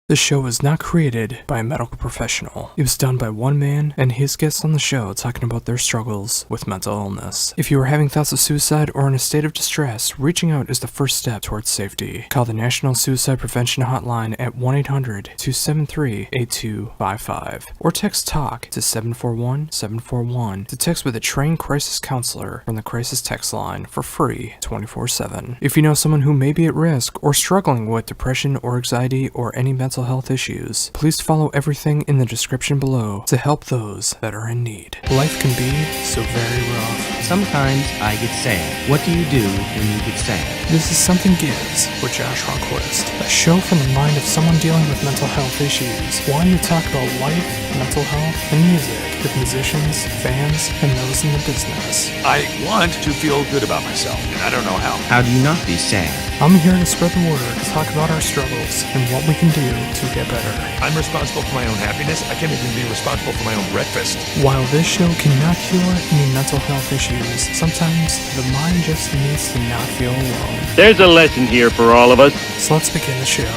The show was not created by a medical professional. It was done by one man and his guests on the show talking about their struggles with mental illness. If you are having thoughts of suicide or in a state of distress, reaching out is the first step towards safety. Call the National Suicide Prevention Hotline at 1-800-273-8255 or text TALK to 741-741 to text with a trained crisis counselor from the crisis text line for free 24/7. If you know someone who may be at risk or struggling with depression or anxiety or any mental health issues, please follow everything in the description below to help those that are in need. Life can be so very rough. Sometimes I get sad. What do you do when you get sad? This is Something Gives with Josh Rundquist, a show from the mind of someone dealing with mental health issues, wanting to talk about life, mental health, and music with musicians, fans, and those in the business. I want to feel good about myself, and I don't know how. How do you not be sad? I'm here to spread the word, to talk about our struggles, and what we can do to get better. I'm responsible for my own happiness. I can't even be responsible for my own breakfast. While this show cannot cure any mental health issues, sometimes the mind just needs to not feel alone. There's a lesson here for all of us. So let's begin the show.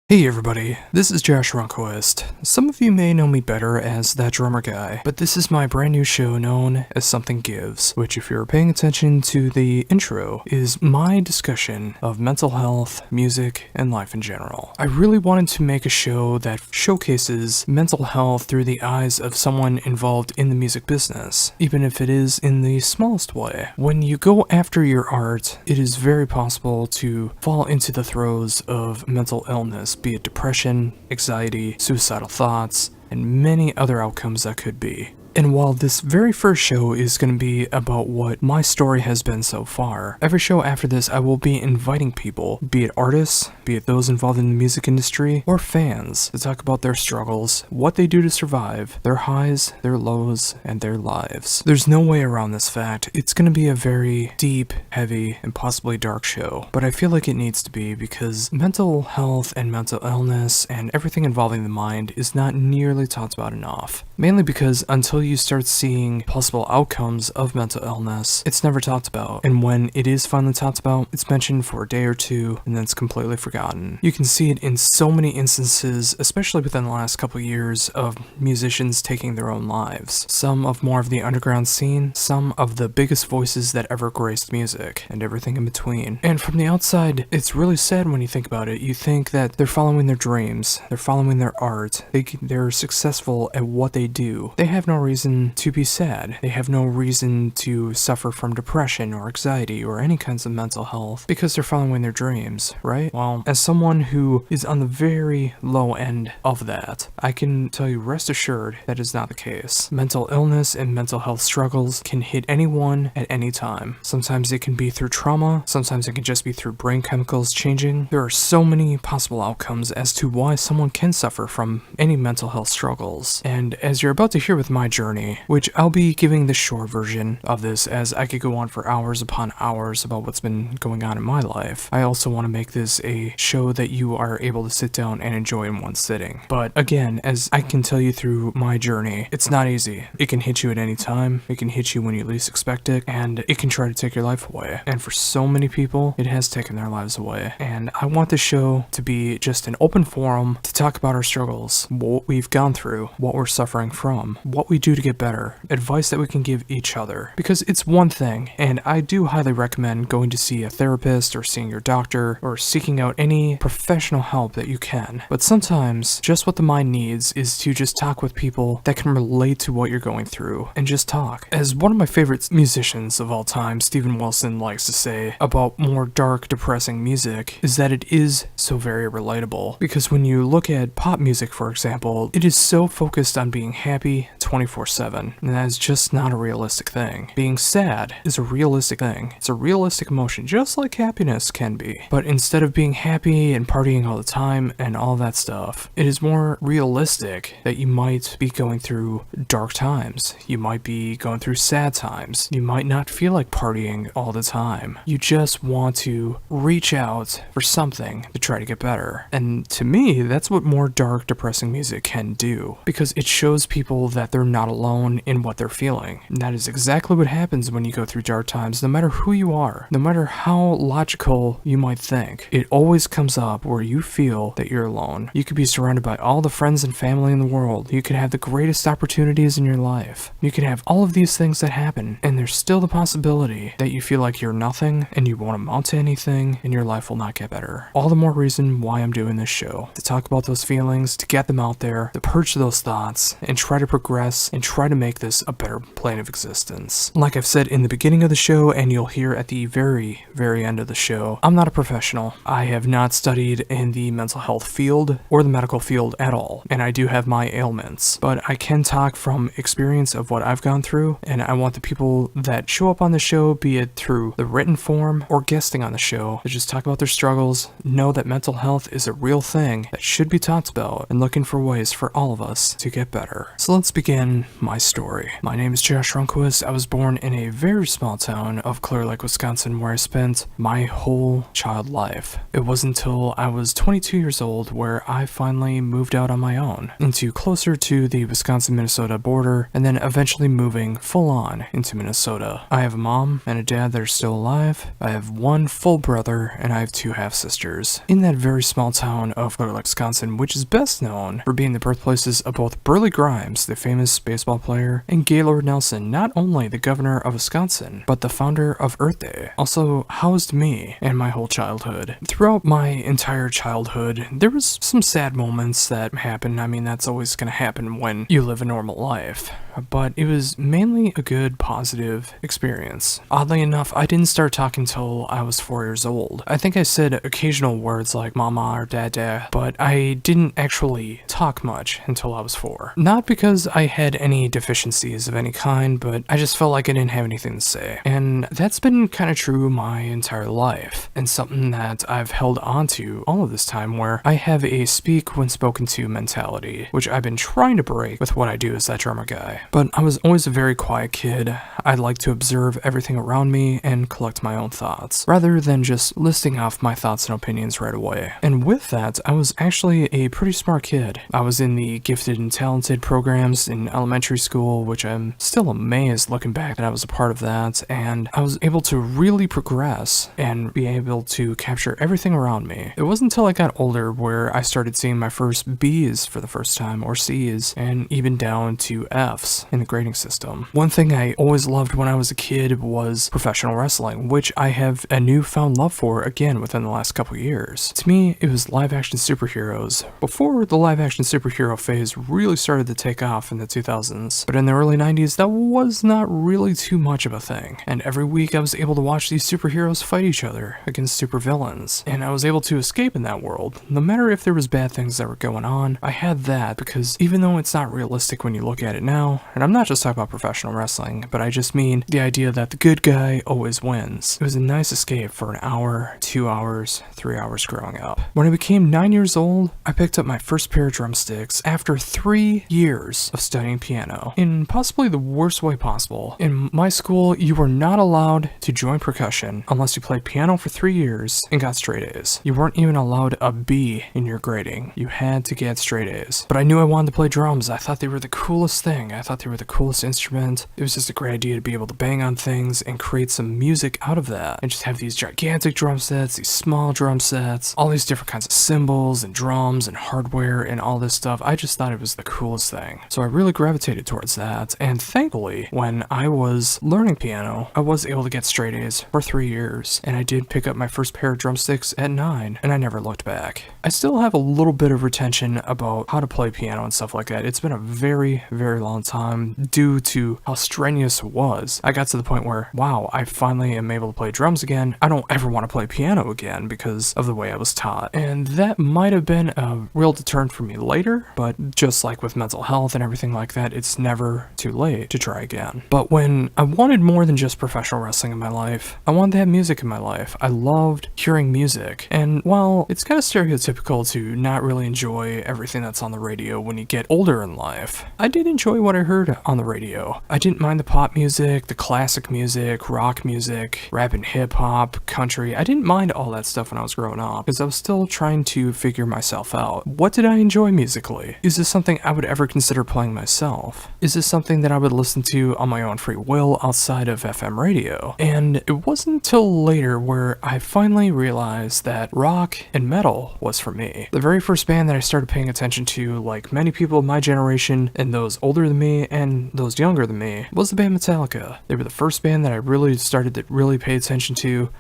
Hey everybody, this is Josh Rundquist. Some of you may know me better as That Drummer Guy, but this is my brand new show known as Something Gives, which if you're paying attention to the intro, is my discussion of mental health, music, and life in general. I really wanted to make a show that showcases mental health through the eyes of someone involved in the music business, even if it is in the smallest way. When you go after your art, it is very possible to fall into the throes of mental illness, be it depression, anxiety, suicidal thoughts, and many other outcomes that could be. And while this very first show is going to be about what my story has been so far, every show after this I will be inviting people, be it artists, be it those involved in the music industry, or fans, to talk about their struggles, what they do to survive, their highs, their lows, and their lives. There's no way around this fact. It's going to be a very deep, heavy, and possibly dark show, but I feel like it needs to be because mental health and mental illness and everything involving the mind is not nearly talked about enough. Mainly because until you start seeing possible outcomes of mental illness, it's never talked about. And when it is finally talked about, it's mentioned for a day or two, and then it's completely forgotten. You can see it in so many instances, especially within the last couple years, of musicians taking their own lives. Some of more of the underground scene, some of the biggest voices that ever graced music, and everything in between. And from the outside, it's really sad when you think about it. You think that they're following their dreams, they're following their art, they're successful at what they do. They have no reason to be sad. They have no reason to suffer from depression or anxiety or any kinds of mental health because they're following their dreams, right? Well, as someone who is on the very low end of that, I can tell you rest assured that is not the case. Mental illness and mental health struggles can hit anyone at any time. Sometimes it can be through trauma, sometimes it can just be through brain chemicals changing. There are so many possible outcomes as to why someone can suffer from any mental health struggles. And as you're about to hear with my journey, which I'll be giving the short version of this as I could go on for hours upon hours about what's been going on in my life. I also want to make this a show that you are able to sit down and enjoy in one sitting. But again, as I can tell you through my journey, it's not easy. It can hit you at any time, it can hit you when you least expect it, and it can try to take your life away. And for so many people, it has taken their lives away. And I want this show to be just an open forum to talk about our struggles, what we've gone through, what we're suffering from, what we do to get better, advice that we can give each other. Because it's one thing, and I do highly recommend going to see a therapist or seeing your doctor or seeking out any professional help that you can. But sometimes, just what the mind needs is to just talk with people that can relate to what you're going through, and just talk. As one of my favorite musicians of all time, Steven Wilson, likes to say about more dark, depressing music, is that it is so very relatable. Because when you look at pop music, for example, it is so focused on being happy 24/7, and that is just not a realistic thing. Being sad is a realistic thing. It's a realistic emotion, just like happiness can be. But instead of being happy and partying all the time and all that stuff, it is more realistic that you might be going through dark times. You might be going through sad times. You might not feel like partying all the time. You just want to reach out for something to try to get better. And to me, that's what more dark, depressing music can do, because it shows people that they're not alone in what they're feeling. And that is exactly what happens when you go through dark times, no matter who you are, no matter how logical you might think. It always comes up where you feel that you're alone. You could be surrounded by all the friends and family in the world. You could have the greatest opportunities in your life. You could have all of these things that happen, and there's still the possibility that you feel like you're nothing and you won't amount to anything and your life will not get better. All the more reason why I'm doing this show, to talk about those feelings, to get them out there, to purge those thoughts, and try to progress and try to make this a better plane of existence. Like I've said in the beginning of the show, and you'll hear at the very, very end of the show, I'm not a professional. I have not studied in the mental health field or the medical field at all, and I do have my ailments, but I can talk from experience of what I've gone through, and I want the people that show up on the show, be it through the written form or guesting on the show, to just talk about their struggles, know that mental health is a real thing that should be talked about, and looking for ways for all of us to get better. So let's begin my story. My name is Josh Rundquist. I was born in a very small town of Clear Lake, Wisconsin, where I spent my whole child life. It wasn't until I was 22 years old where I finally moved out on my own into closer to the Wisconsin-Minnesota border, and then eventually moving full on into Minnesota. I have a mom and a dad that are still alive. I have one full brother, and I have two half-sisters. In that very small town of Clear Lake, Wisconsin, which is best known for being the birthplaces of both Burley Grimes, the famous baseball player, and Gaylord Nelson, not only the governor of Wisconsin, but the founder of Earth Day, also housed me and my whole childhood. Throughout my entire childhood, there was some sad moments that happened. I mean, that's always going to happen when you live a normal life, but it was mainly a good, positive experience. Oddly enough, I didn't start talking till I was 4 years old. I think I said occasional words like mama or dada, but I didn't actually talk much until I was 4. Not because I had any deficiencies of any kind, but I just felt like I didn't have anything to say. And that's been kind of true my entire life, and something that I've held on to all of this time, where I have a speak when spoken to mentality, which I've been trying to break with what I do as that drummer guy. But I was always a very quiet kid. I like to observe everything around me and collect my own thoughts, rather than just listing off my thoughts and opinions right away. And with that, I was actually a pretty smart kid. I was in the gifted and talented programs in elementary school, which I'm still amazed looking back that I was a part of that, and I was able to really progress and be able to capture everything around me. It wasn't until I got older where I started seeing my first B's for the first time, or C's, and even down to F's in the grading system. One thing I always loved when I was a kid was professional wrestling, which I have a newfound love for again within the last couple years. To me, it was live action superheroes, before the live action superhero phase really started to take off in the 2000s. But in the early 90s, that was not really too much of a thing. And every week I was able to watch these superheroes fight each other against supervillains. And I was able to escape in that world. No matter if there was bad things that were going on, I had that, because even though it's not realistic when you look at it now, and I'm not just talking about professional wrestling, but I just mean the idea that the good guy always wins. It was a nice escape for an hour, 2 hours, 3 hours growing up. When I became 9 years old, I picked up my first pair of drumsticks after 3 years of studying piano, in possibly the worst way possible. In my school, you were not allowed to join percussion unless you played piano for 3 years and got straight A's. You weren't even allowed a B in your grading. You had to get straight A's. But I knew I wanted to play drums. I thought they were the coolest thing. I thought they were the coolest instrument. It was just a great idea to be able to bang on things and create some music out of that, and just have these gigantic drum sets, these small drum sets, all these different kinds of cymbals and drums and hardware and all this stuff. I just thought it was the coolest thing. So I really gravitated towards that, and thankfully, when I was learning piano, I was able to get straight A's for 3 years, and I did pick up my first pair of drumsticks at 9, and I never looked back. I still have a little bit of retention about how to play piano and stuff like that. It's been a very, very long time due to how strenuous it was. I got to the point where, wow, I finally am able to play drums again. I don't ever want to play piano again because of the way I was taught. And that might have been a real deterrent for me later, but just like with mental health and everything like that, it's never too late to try again. But when I wanted more than just professional wrestling in my life, I wanted to have music in my life. I loved hearing music. And while it's kind of stereotypical to not really enjoy everything that's on the radio when you get older in life, I did enjoy what I heard on the radio. I didn't mind the pop music, the classic music, rock music, rap and hip hop, country. I didn't mind all that stuff when I was growing up, because I was still trying trying to figure myself out. What did I enjoy musically? Is this something I would ever consider playing myself? myself, is this something that I would listen to on my own free will outside of FM radio? And it wasn't until later where I finally realized that rock and metal was for me. The very first band that I started paying attention to, like many people of my generation and those older than me and those younger than me, was the band Metallica. They were the first band that I really started to really pay attention to.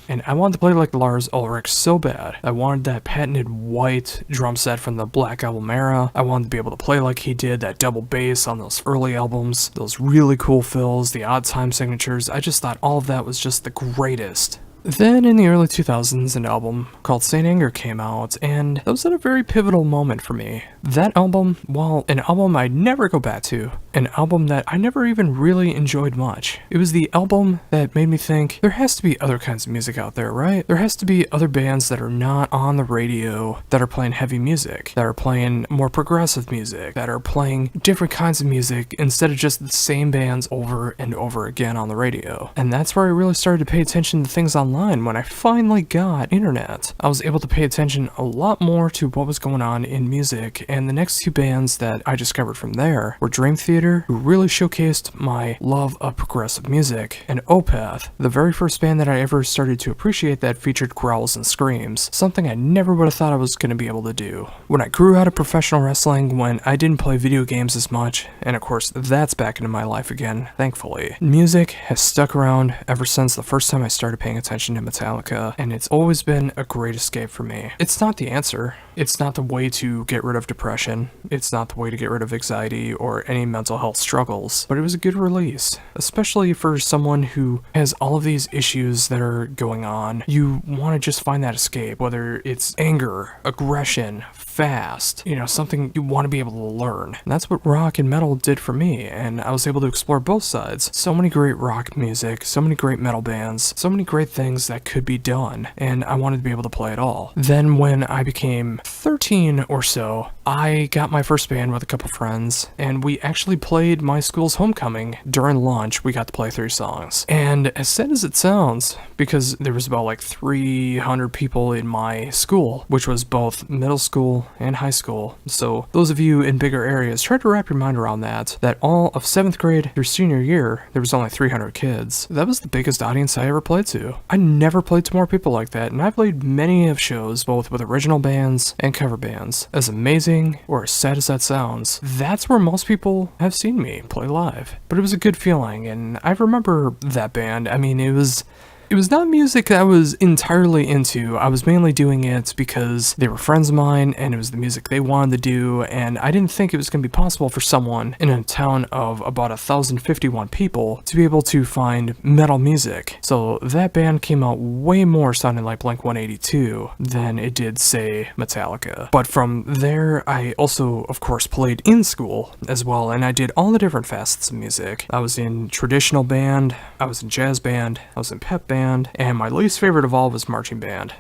And I wanted to play like Lars Ulrich so bad. I wanted that patented white drum set from the Black Album era. I wanted to be able to play like he did, that double bass on those early albums, those really cool fills, the odd time signatures. I just thought all of that was just the greatest. Then in the early 2000s, an album called Saint Anger came out, and that was at a very pivotal moment for me. That album, while an album I'd never go back to, an album that I never even really enjoyed much, it was the album that made me think, there has to be other kinds of music out there, right? There has to be other bands that are not on the radio, that are playing heavy music, that are playing more progressive music, that are playing different kinds of music instead of just the same bands over and over again on the radio. And that's where I really started to pay attention to things online. When I finally got internet, I was able to pay attention a lot more to what was going on in music, and the next two bands that I discovered from there were Dream Theater, who really showcased my love of progressive music, and Opeth, the very first band that I ever started to appreciate that featured growls and screams, something I never would have thought I was going to be able to do. When I grew out of professional wrestling, when I didn't play video games as much, and of course that's back into my life again, thankfully, music has stuck around ever since the first time I started paying attention to Metallica, and it's always been a great escape for me. It's not the answer. It's not the way to get rid of depression. It's not the way to get rid of anxiety or any mental health struggles, but it was a good release, especially for someone who has all of these issues that are going on. You want to just find that escape, whether it's anger, aggression, fast, something you want to be able to learn. And that's what rock and metal did for me, and I was able to explore both sides. So many great rock music, so many great metal bands, so many great things that could be done, and I wanted to be able to play it all. Then when I became 13 or so, I got my first band with a couple friends, and we actually played my school's homecoming. During lunch, we got to play 3 songs. And as sad as it sounds, because there was about like 300 people in my school, which was both middle school and high school. So those of you in bigger areas, try to wrap your mind around that all of 7th grade through senior year, there was only 300 kids. That was the biggest audience I ever played to. I never played to more people like that, and I played many of shows, both with original bands and cover bands. As amazing or as sad as that sounds, that's where most people have seen me play live. But it was a good feeling, and I remember that band. I mean, it was not music I was entirely into. I was mainly doing it because they were friends of mine, and it was the music they wanted to do, and I didn't think it was going to be possible for someone in a town of about 1,051 people to be able to find metal music. So that band came out way more sounding like Blink-182 than it did, say, Metallica. But from there, I also, of course, played in school as well, and I did all the different facets of music. I was in traditional band, I was in jazz band, I was in pep band, and my least favorite of all was marching band.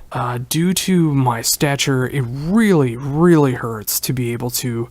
Due to my stature, it really, really hurts to be able to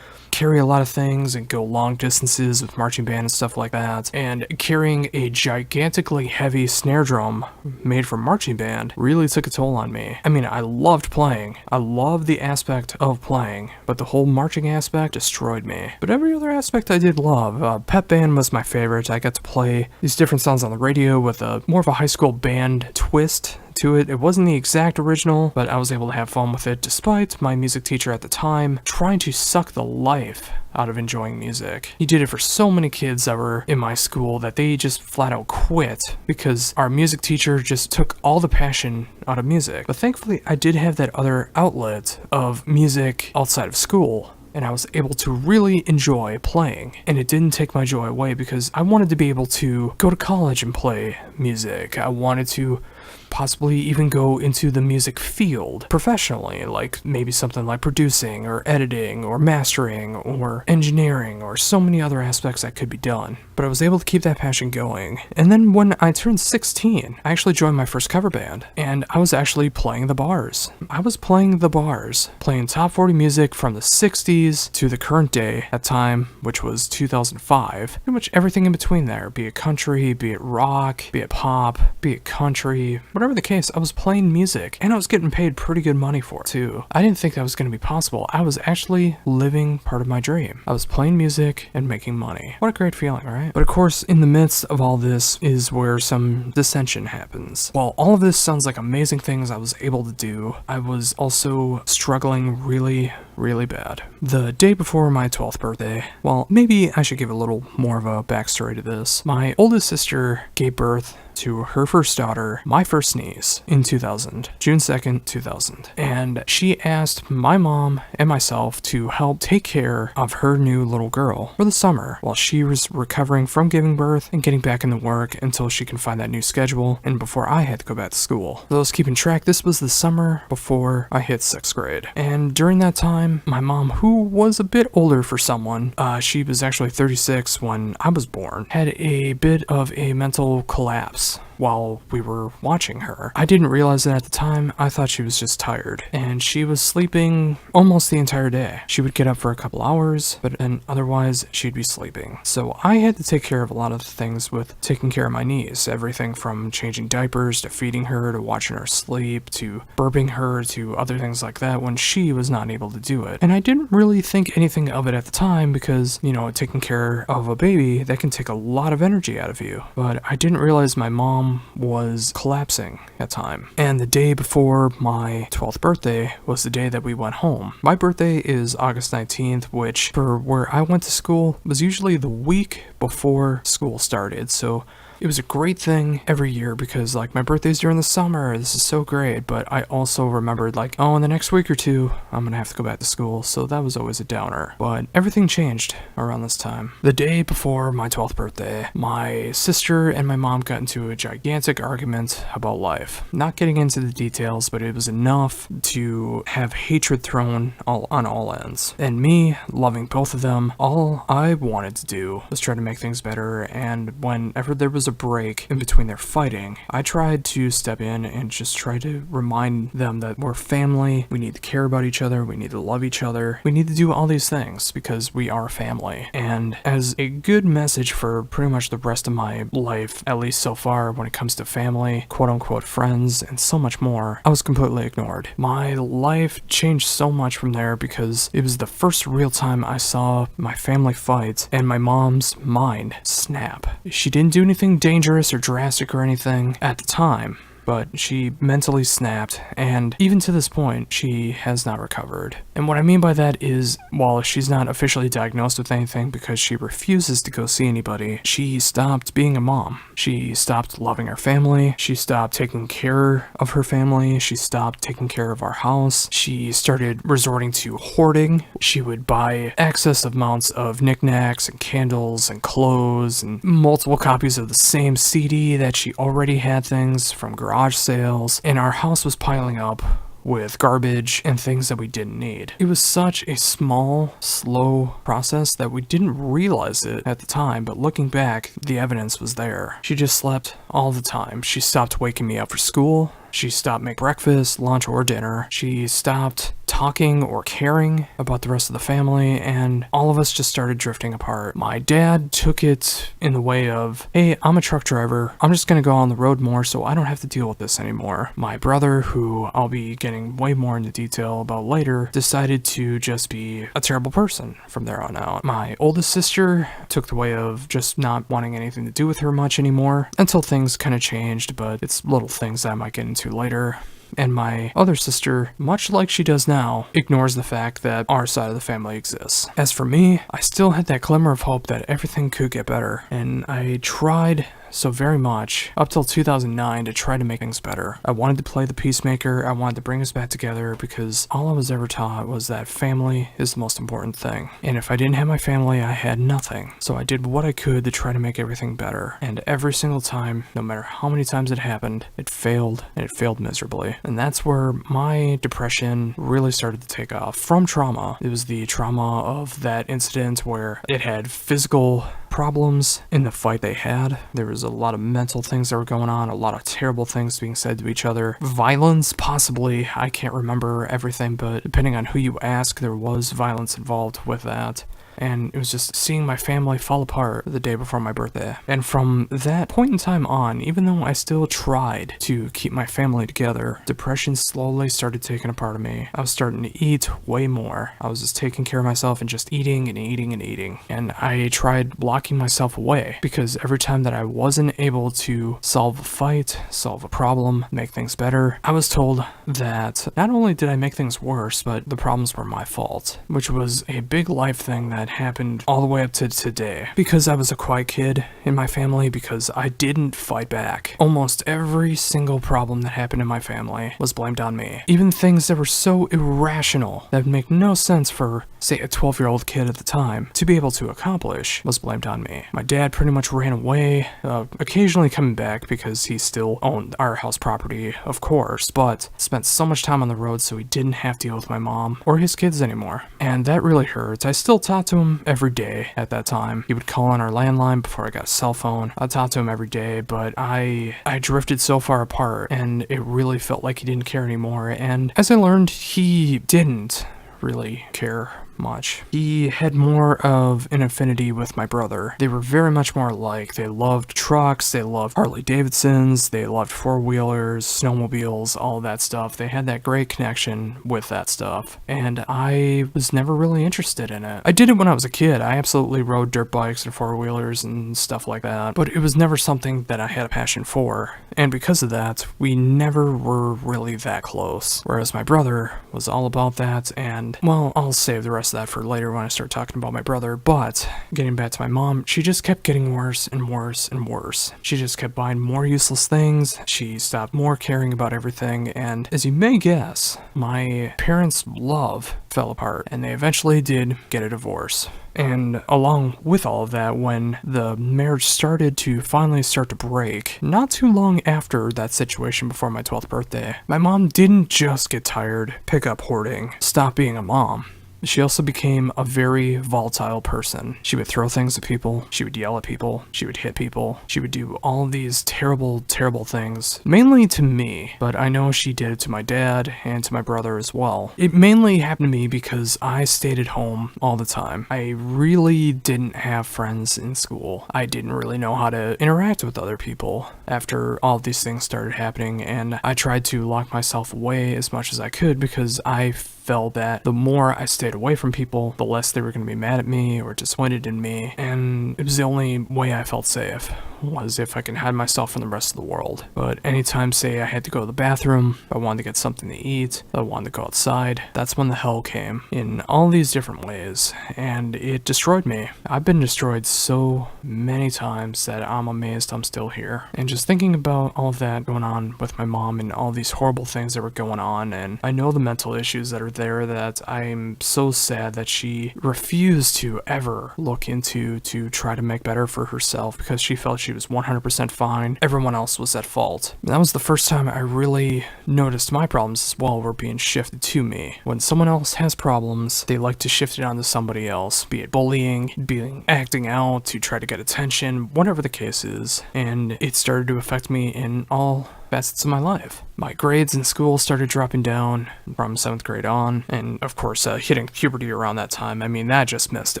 carry a lot of things and go long distances with marching band and stuff like that, and carrying a gigantically heavy snare drum made from marching band really took a toll on me. I mean, I loved playing. I loved the aspect of playing, but the whole marching aspect destroyed me. But every other aspect I did love. Pep band was my favorite. I got to play these different songs on the radio with more of a high school band twist to it. It wasn't the exact original, but I was able to have fun with it despite my music teacher at the time trying to suck the life out of enjoying music. He did it for so many kids that were in my school that they just flat out quit because our music teacher just took all the passion out of music. But thankfully, I did have that other outlet of music outside of school, and I was able to really enjoy playing. And it didn't take my joy away because I wanted to be able to go to college and play music. I wanted to possibly even go into the music field professionally, like maybe something like producing or editing or mastering or engineering or so many other aspects that could be done. But I was able to keep that passion going. And then when I turned 16, I actually joined my first cover band, and I was actually playing the bars. I was playing the bars, playing top 40 music from the 60s to the current day at time, which was 2005. Pretty much everything in between there, be it country, be it rock, be it pop, be it country, whatever the case, I was playing music, and I was getting paid pretty good money for it, too. I didn't think that was going to be possible. I was actually living part of my dream. I was playing music and making money. What a great feeling, right? But of course, in the midst of all this is where some dissension happens. While all of this sounds like amazing things I was able to do, I was also struggling really bad. The day before my 12th birthday, well, maybe I should give a little more of a backstory to this. My oldest sister gave birth to her first daughter, my first niece, in 2000, June 2nd, 2000. And she asked my mom and myself to help take care of her new little girl for the summer while she was recovering from giving birth and getting back into work until she can find that new schedule and before I had to go back to school. For those keeping track, this was the summer before I hit 6th grade. And during that time, my mom, who was a bit older for someone, she was actually 36 when I was born, had a bit of a mental collapse while we were watching her. I didn't realize it at the time. I thought she was just tired, and she was sleeping almost the entire day. She would get up for a couple hours, but then otherwise she'd be sleeping. So I had to take care of a lot of things with taking care of my niece. Everything from changing diapers to feeding her to watching her sleep to burping her to other things like that when she was not able to do it. And I didn't really think anything of it at the time because, you know, taking care of a baby, that can take a lot of energy out of you. But I didn't realize my mom was collapsing at time. And the day before my 12th birthday was the day that we went home. My birthday is August 19th, which for where I went to school was usually the week before school started. So it was a great thing every year because, like, my birthday's during the summer. This is so great. But I also remembered, like, oh, in the next week or two, I'm going to have to go back to school. So that was always a downer. But everything changed around this time. The day before my 12th birthday, my sister and my mom got into a gigantic argument about life. Not getting into the details, but it was enough to have hatred thrown on all ends. And me, loving both of them, all I wanted to do was try to make things better. And whenever there was a break in between their fighting, I tried to step in and just try to remind them that we're family, we need to care about each other, we need to love each other, we need to do all these things because we are family. And as a good message for pretty much the rest of my life, at least so far when it comes to family, quote-unquote friends, and so much more, I was completely ignored. My life changed so much from there because it was the first real time I saw my family fight and my mom's mind snap. She didn't do anything dangerous or drastic or anything at the time, but she mentally snapped, and even to this point, she has not recovered. And what I mean by that is, while she's not officially diagnosed with anything because she refuses to go see anybody, she stopped being a mom. She stopped loving her family. She stopped taking care of her family. She stopped taking care of our house. She started resorting to hoarding. She would buy excess amounts of knickknacks and candles and clothes and multiple copies of the same CD that she already had things from garage sales, and our house was piling up with garbage and things that we didn't need. It was such a small, slow process that we didn't realize it at the time, but looking back, the evidence was there. She just slept all the time. She stopped waking me up for school. She stopped making breakfast, lunch, or dinner. She stopped talking or caring about the rest of the family, and all of us just started drifting apart. My dad took it in the way of, hey, I'm a truck driver. I'm just gonna go on the road more so I don't have to deal with this anymore. My brother, who I'll be getting way more into detail about later, decided to just be a terrible person from there on out. My oldest sister took the way of just not wanting anything to do with her much anymore until things kind of changed, but it's little things that I might get into later. And my other sister, much like she does now, ignores the fact that our side of the family exists. As for me, I still had that glimmer of hope that everything could get better, and I tried so very much up till 2009 to try to make things better. I wanted to play the peacemaker. I wanted to bring us back together because all I was ever taught was that family is the most important thing. And if I didn't have my family, I had nothing. So I did what I could to try to make everything better. And every single time, no matter how many times it happened, it failed, and it failed miserably. And that's where my depression really started to take off from trauma. It was the trauma of that incident where it had physical problems in the fight they had. There was a lot of mental things that were going on, a lot of terrible things being said to each other. Violence, possibly. I can't remember everything, but depending on who you ask, there was violence involved with that. and it was just seeing my family fall apart the day before my birthday. And from that point in time on, even though I still tried to keep my family together, depression slowly started taking a part of me. I was starting to eat way more. I was just taking care of myself and just eating and eating and eating. And I tried blocking myself away because every time that I wasn't able to solve a fight, solve a problem, make things better, I was told that not only did I make things worse, but the problems were my fault, which was a big life thing that happened all the way up to today. Because I was a quiet kid in my family, because I didn't fight back, almost every single problem that happened in my family was blamed on me. Even things that were so irrational that would make no sense for, say, a 12-year-old kid at the time to be able to accomplish was blamed on me. My dad pretty much ran away, occasionally coming back because he still owned our house property, of course, but spent so much time on the road so he didn't have to deal with my mom or his kids anymore. And that really hurts. I still talk to him every day at that time. He would call on our landline before I got a cell phone. I talked to him every day, but I drifted so far apart, and it really felt like he didn't care anymore. And as I learned, he didn't really care much. He had more of an affinity with my brother. They were very much more alike. They loved trucks, they loved Harley Davidsons, they loved four-wheelers, snowmobiles, all that stuff. They had that great connection with that stuff, and I was never really interested in it. I did it when I was a kid. I absolutely rode dirt bikes and four-wheelers and stuff like that, but it was never something that I had a passion for, and because of that, we never were really that close. Whereas my brother was all about that, and, well, I'll save the rest of that for later when I start talking about my brother. But getting back to my mom, she just kept getting worse and worse and worse. She just kept buying more useless things. She stopped more caring about everything, and as you may guess, my parents' love fell apart, and they eventually did get a divorce. And along with all of that, when the marriage started to finally start to break, not too long after that situation before my 12th birthday, my mom didn't just get tired, pick up hoarding, stop being a mom. She also became a very volatile person. She would throw things at people, she would yell at people, she would hit people, she would do all of these terrible, terrible things, mainly to me, but I know she did it to my dad and to my brother as well. It mainly happened to me because I stayed at home all the time. I really didn't have friends in school. I didn't really know how to interact with other people after all of these things started happening, and I tried to lock myself away as much as I could because I felt that the more I stayed away from people, the less they were going to be mad at me or disappointed in me, and it was the only way I felt safe, was if I can hide myself from the rest of the world. But anytime, say, I had to go to the bathroom, I wanted to get something to eat, I wanted to go outside, that's when the hell came, in all these different ways, and it destroyed me. I've been destroyed so many times that I'm amazed I'm still here. And just thinking about all of that going on with my mom and all these horrible things that were going on, and I know the mental issues that are there that I'm so sad that she refused to ever look into to try to make better for herself because she felt she was 100% fine. Everyone else was at fault. And that was the first time I really noticed my problems as well were being shifted to me. When someone else has problems, they like to shift it onto somebody else, be it bullying, being acting out to try to get attention, whatever the case is. And it started to affect me in all facets of my life. My grades in school started dropping down from 7th grade on, and of course hitting puberty around that time, I mean, that just messed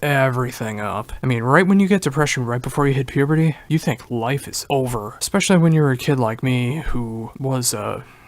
everything up. I mean, right when you get depression right before you hit puberty, you think life is over, especially when you're a kid like me who was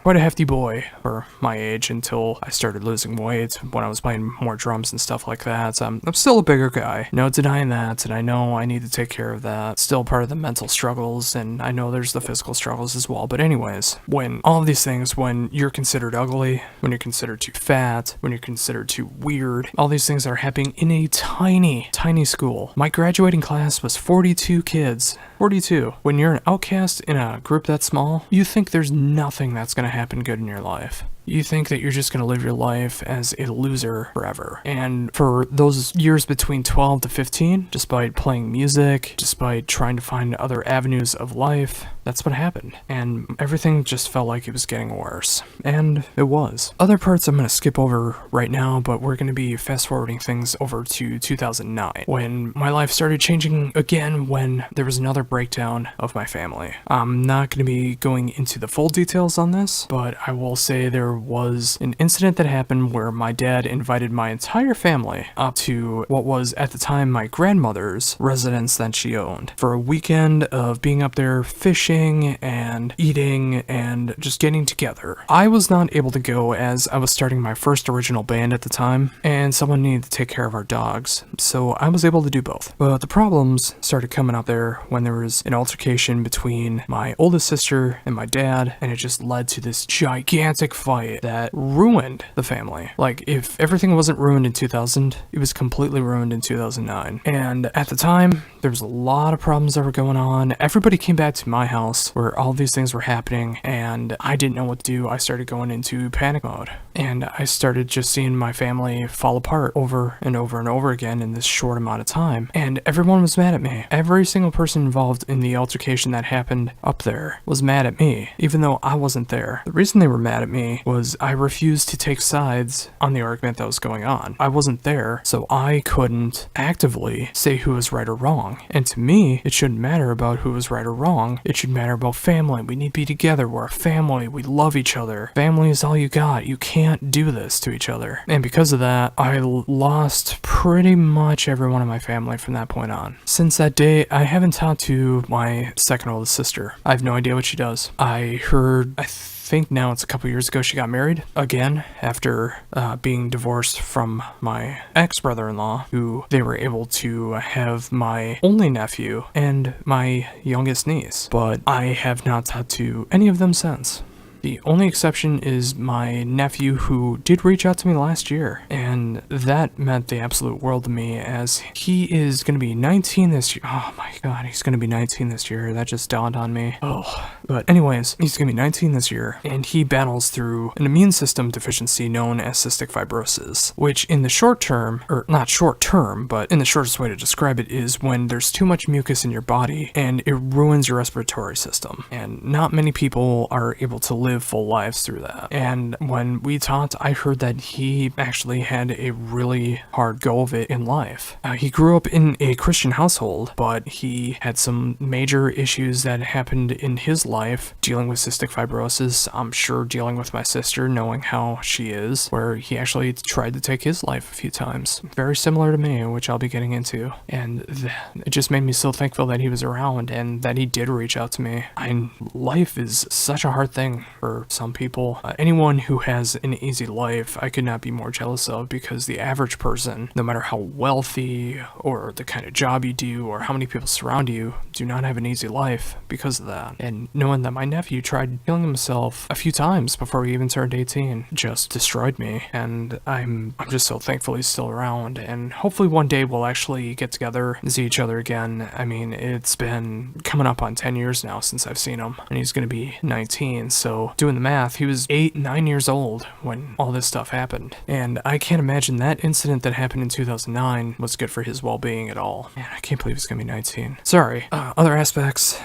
quite a hefty boy for my age until I started losing weight when I was playing more drums and stuff like that. I'm still a bigger guy, no denying that, and I know I need to take care of that. Still part of the mental struggles, and I know there's the physical struggles as well. But anyways, when all of these things, when you're considered ugly, when you're considered too fat, when you're considered too weird, all these things are happening in a tiny, tiny school. My graduating class was 42 kids. 42. When you're an outcast in a group that small, you think there's nothing that's going to happen good in your life. You think that you're just going to live your life as a loser forever. And for those years between 12 to 15, despite playing music, despite trying to find other avenues of life, that's what happened. And everything just felt like it was getting worse. And it was. Other parts I'm going to skip over right now, but we're going to be fast forwarding things over to 2009, when my life started changing again, when there was another breakdown of my family. I'm not going to be going into the full details on this, but I will say there there was an incident that happened where my dad invited my entire family up to what was at the time my grandmother's residence that she owned for a weekend of being up there fishing and eating and just getting together. I was not able to go as I was starting my first original band at the time, and someone needed to take care of our dogs, so I was able to do both. But the problems started coming up there when there was an altercation between my oldest sister and my dad, and it just led to this gigantic fight that ruined the family. Like, if everything wasn't ruined in 2000, it was completely ruined in 2009. And at the time, there was a lot of problems that were going on. Everybody came back to my house where all these things were happening, and I didn't know what to do. I started going into panic mode, and I started just seeing my family fall apart over and over and over again in this short amount of time. And everyone was mad at me. Every single person involved in the altercation that happened up there was mad at me, even though I wasn't there. The reason they were mad at me was I refused to take sides on the argument that was going on. I wasn't there, so I couldn't actively say who was right or wrong. And to me, it shouldn't matter about who was right or wrong. It should matter about family. We need to be together. We're a family. We love each other. Family is all you got. You can't do this to each other. And because of that, I lost pretty much everyone in my family from that point on. Since that day, I haven't talked to my second oldest sister. I have no idea what she does. I think now it's a couple years ago she got married again after being divorced from my ex-brother-in-law, who they were able to have my only nephew and my youngest niece, but I have not talked to any of them since. The only exception is my nephew, who did reach out to me last year, and that meant the absolute world to me, as he is going to be 19 this year. Oh my god, he's going to be 19 this year. That just dawned on me. But anyways, he's going to be 19 this year, and he battles through an immune system deficiency known as cystic fibrosis, which in the short term, or not short term, but in the shortest way to describe it, is when there's too much mucus in your body and it ruins your respiratory system. And not many people are able to live full lives through that. And when we talked, I heard that he actually had a really hard go of it in life. He grew up in a Christian household, but he had some major issues that happened in his life dealing with cystic fibrosis. I'm sure dealing with my sister, knowing how she is, where he actually tried to take his life a few times. Very similar to me, which I'll be getting into. And it just made me so thankful that he was around and that he did reach out to me. Life is such a hard thing for some people. Anyone who has an easy life, I could not be more jealous of, because the average person, no matter how wealthy or the kind of job you do or how many people surround you, do not have an easy life because of that. And knowing that my nephew tried killing himself a few times before he even turned 18 just destroyed me. And I'm just so thankful he's still around, and hopefully one day we'll actually get together and see each other again. I mean, it's been coming up on 10 years now since I've seen him, and he's gonna be 19, so doing the math, he was 9 years old when all this stuff happened. And I can't imagine that incident that happened in 2009 was good for his well-being at all. Man, I can't believe he's gonna be 19. Sorry. Other aspects,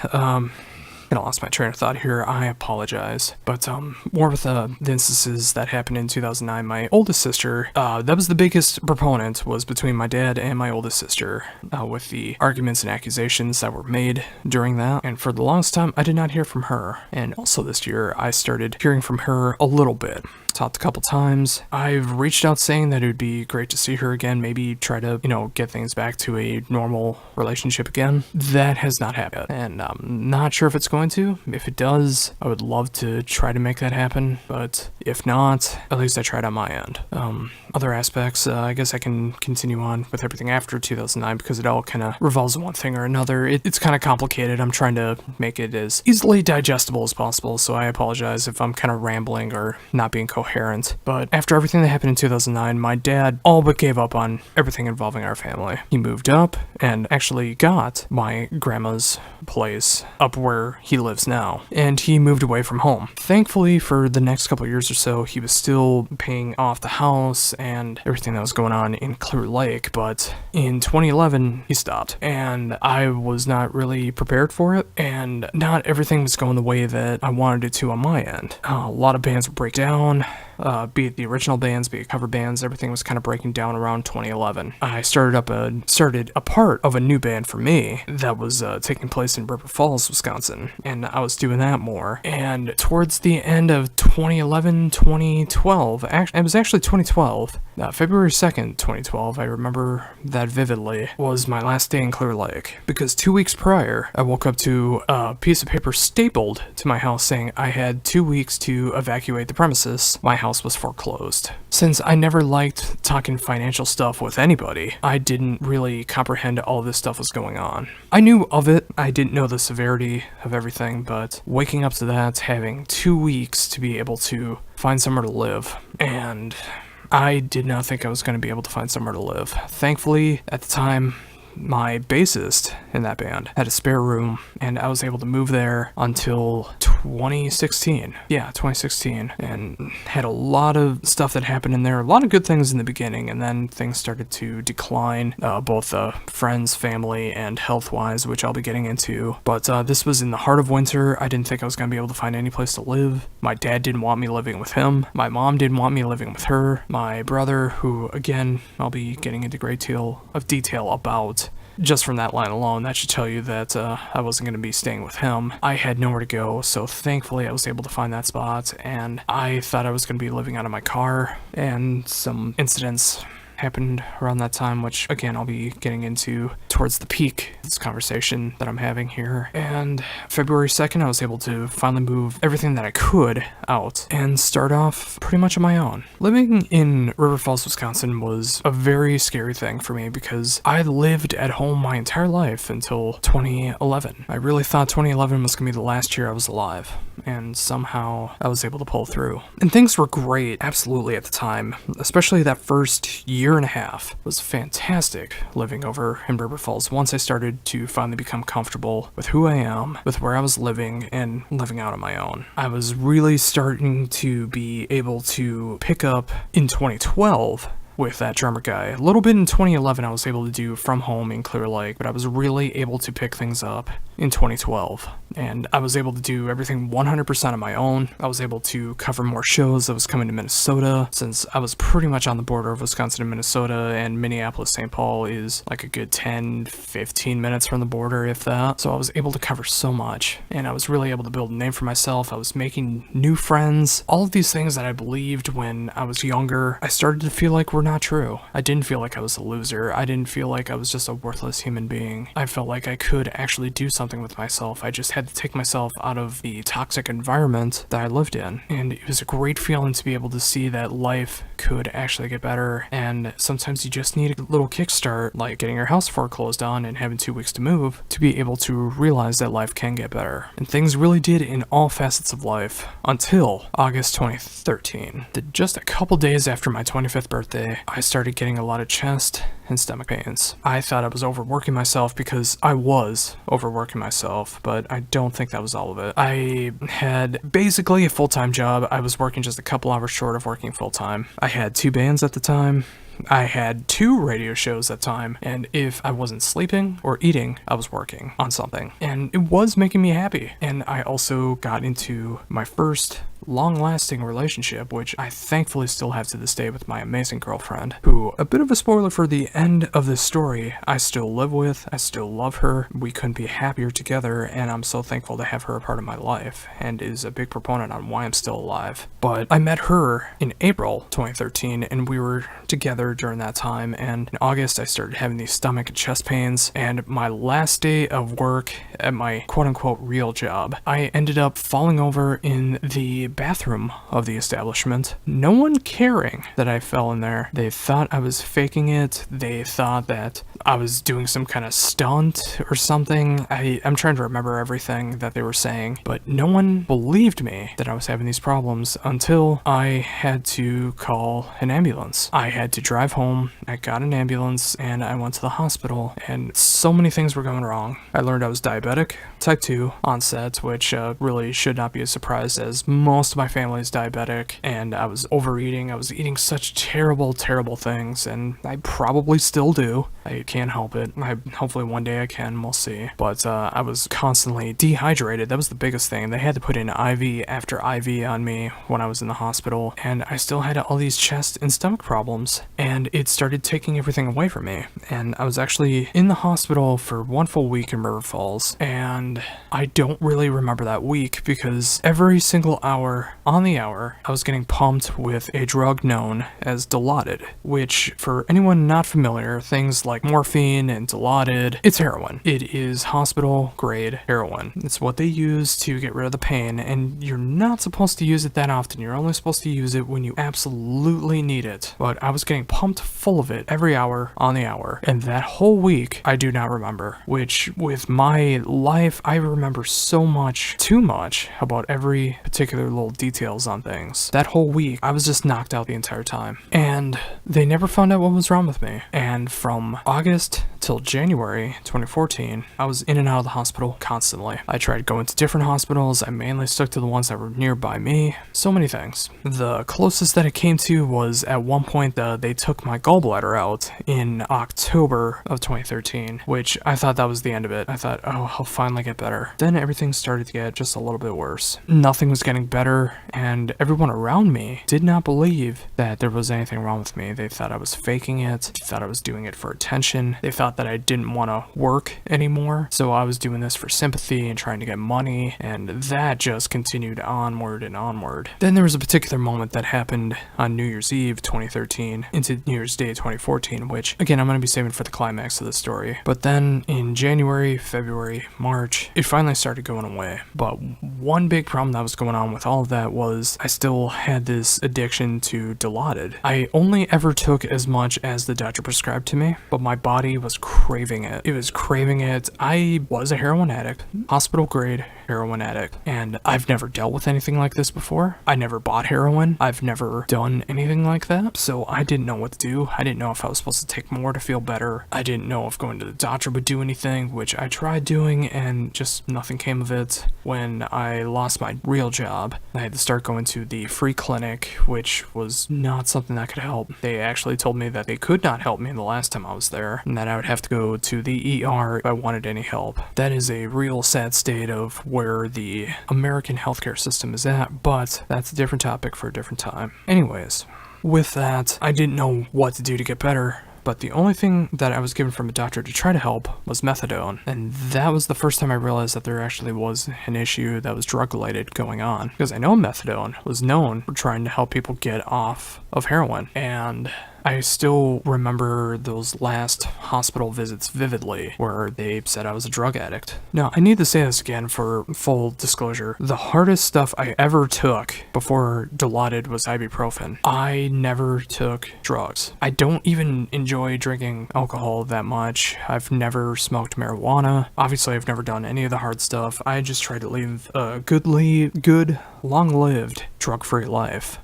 I lost my train of thought here. I apologize. But more with the instances that happened in 2009. My oldest sister, that was the biggest proponent, was between my dad and my oldest sister, with the arguments and accusations that were made during that. And for the longest time, I did not hear from her. And also this year, I started hearing from her a little bit. Talked a couple times. I've reached out saying that it would be great to see her again, maybe try to, get things back to a normal relationship again. That has not happened, and I'm not sure if it's going to. If it does, I would love to try to make that happen, but if not, at least I tried on my end. Other aspects, I guess I can continue on with everything after 2009, because it all kind of revolves on one thing or another. It's kind of complicated. I'm trying to make it as easily digestible as possible, so I apologize if I'm kind of rambling or not being coherent. But after everything that happened in 2009, my dad all but gave up on everything involving our family. He moved up and actually got my grandma's place up where he lives now, and he moved away from home. Thankfully, for the next couple of years or so, he was still paying off the house and everything that was going on in Clear Lake, but in 2011, he stopped, and I was not really prepared for it, and not everything was going the way that I wanted it to on my end. A lot of bands would break down. be it the original bands, be it cover bands, everything was kind of breaking down around 2011. I started a part of a new band for me that was taking place in River Falls, Wisconsin, and I was doing that more. And towards the end of 2011, 2012, it was actually 2012, February 2nd, 2012, I remember that vividly, was my last day in Clear Lake, because 2 weeks prior, I woke up to a piece of paper stapled to my house saying I had 2 weeks to evacuate the premises. My house was foreclosed. Since I never liked talking financial stuff with anybody, I didn't really comprehend all this stuff was going on. I knew of it, I didn't know the severity of everything, but waking up to that, having 2 weeks to be able to find somewhere to live, and I did not think I was going to be able to find somewhere to live. Thankfully, at the time, my bassist in that band had a spare room, and I was able to move there until 2016. Yeah, 2016. And had a lot of stuff that happened in there, a lot of good things in the beginning, and then things started to decline, both friends, family, and health-wise, which I'll be getting into. But this was in the heart of winter. I didn't think I was going to be able to find any place to live. My dad didn't want me living with him. My mom didn't want me living with her. My brother, who, again, I'll be getting into great deal of detail about. Just from that line alone, that should tell you that I wasn't going to be staying with him. I had nowhere to go, so thankfully I was able to find that spot, and I thought I was going to be living out of my car, and some incidents happened around that time, which again I'll be getting into towards the peak of this conversation that I'm having here. And February 2nd, I was able to finally move everything that I could out and start off pretty much on my own. Living in River Falls, Wisconsin was a very scary thing for me because I lived at home my entire life until 2011. I really thought 2011 was going to be the last year I was alive, and somehow I was able to pull through. And things were great, absolutely, at the time, especially that first year and a half was fantastic living over in River Falls once I started to finally become comfortable with who I am, with where I was living, and living out on my own. I was really starting to be able to pick up in 2012 with that drummer guy. A little bit in 2011 I was able to do from home in Clear Lake, but I was really able to pick things up in 2012. And I was able to do everything 100% on my own. I was able to cover more shows. I was coming to Minnesota, since I was pretty much on the border of Wisconsin and Minnesota, and Minneapolis, St. Paul is like a good 10-15 minutes from the border, if that. So I was able to cover so much, and I was really able to build a name for myself. I was making new friends. All of these things that I believed when I was younger, I started to feel like were not true. I didn't feel like I was a loser. I didn't feel like I was just a worthless human being. I felt like I could actually do something with myself. I just had to take myself out of the toxic environment that I lived in. And it was a great feeling to be able to see that life could actually get better. And sometimes you just need a little kickstart, like getting your house foreclosed on and having 2 weeks to move, to be able to realize that life can get better. And things really did in all facets of life until August 2013. Just a couple days after my 25th birthday, I started getting a lot of chest and stomach pains. I thought I was overworking myself, because I was overworking myself, but I don't think that was all of it. I had basically a full-time job. I was working just a couple hours short of working full-time. I had 2 bands at the time. I had 2 radio shows at the time, and if I wasn't sleeping or eating, I was working on something. And it was making me happy. And I also got into my first long-lasting relationship, which I thankfully still have to this day with my amazing girlfriend, who, a bit of a spoiler for the end of this story, I still live with, I still love her, we couldn't be happier together, and I'm so thankful to have her a part of my life, and is a big proponent on why I'm still alive. But I met her in April 2013, and we were together during that time, and in August I started having these stomach and chest pains, and my last day of work at my quote-unquote real job, I ended up falling over in the bathroom of the establishment, no one caring that I fell in there. They thought I was faking it. They thought that I was doing some kind of stunt or something. I'm trying to remember everything that they were saying, but no one believed me that I was having these problems until I had to call an ambulance. I had to drive home, I got an ambulance, and I went to the hospital, and so many things were going wrong. I learned I was diabetic, type 2 onset, which really should not be a surprise, as most of my family is diabetic, and I was overeating. I was eating such terrible, terrible things, and I probably still do. I can't help it. Hopefully one day I can, we'll see. But I was constantly dehydrated. That was the biggest thing. They had to put in IV after IV on me when I was in the hospital, and I still had all these chest and stomach problems, and it started taking everything away from me. And I was actually in the hospital for 1 full week in River Falls, and I don't really remember that week because every single hour on the hour, I was getting pumped with a drug known as Dilaudid, which, for anyone not familiar, things like morphine and Dilaudid, it's heroin. It is hospital-grade heroin. It's what they use to get rid of the pain, and you're not supposed to use it that often. You're only supposed to use it when you absolutely need it. But I was getting pumped full of it every hour on the hour, and that whole week, I do not remember, which, with my life, I remember so much, too much, about every particular little details on things. That whole week, I was just knocked out the entire time. And they never found out what was wrong with me. And from August till January 2014, I was in and out of the hospital constantly. I tried going to different hospitals. I mainly stuck to the ones that were nearby me. So many things. The closest that it came to was at one point they took my gallbladder out in October of 2013, which I thought that was the end of it. I thought, oh, I'll finally get better. Then everything started to get just a little bit worse. Nothing was getting better, and everyone around me did not believe that there was anything wrong with me. They thought I was faking it. They thought I was doing it for attention. They thought that I didn't want to work anymore, so I was doing this for sympathy and trying to get money, and that just continued onward and onward. Then there was a particular moment that happened on New Year's Eve 2013 into New Year's Day 2014, which, again, I'm going to be saving for the climax of the story. But then in January, February, March, it finally started going away. But one big problem that was going on with all of that was I still had this addiction to Dilaudid. I only ever took as much as the doctor prescribed to me, but my body was craving it. It was craving it. I was a heroin addict, hospital grade heroin addict, and I've never dealt with anything like this before. I never bought heroin. I've never done anything like that, so I didn't know what to do. I didn't know if I was supposed to take more to feel better. I didn't know if going to the doctor would do anything, which I tried doing, and just nothing came of it. When I lost my real job, I had to start going to the free clinic, which was not something that could help. They actually told me that they could not help me the last time I was there, and that I would have to go to the ER if I wanted any help. That is a real sad state of where the American healthcare system is at, but that's a different topic for a different time. Anyways, with that, I didn't know what to do to get better. But the only thing that I was given from a doctor to try to help was methadone. And that was the first time I realized that there actually was an issue that was drug-related going on. Because I know methadone was known for trying to help people get off of heroin. And I still remember those last hospital visits vividly, where they said I was a drug addict. Now, I need to say this again for full disclosure. The hardest stuff I ever took before Dilaudid was ibuprofen. I never took drugs. I don't even enjoy drinking alcohol that much. I've never smoked marijuana. Obviously, I've never done any of the hard stuff. I just tried to live a good, long-lived, drug-free life.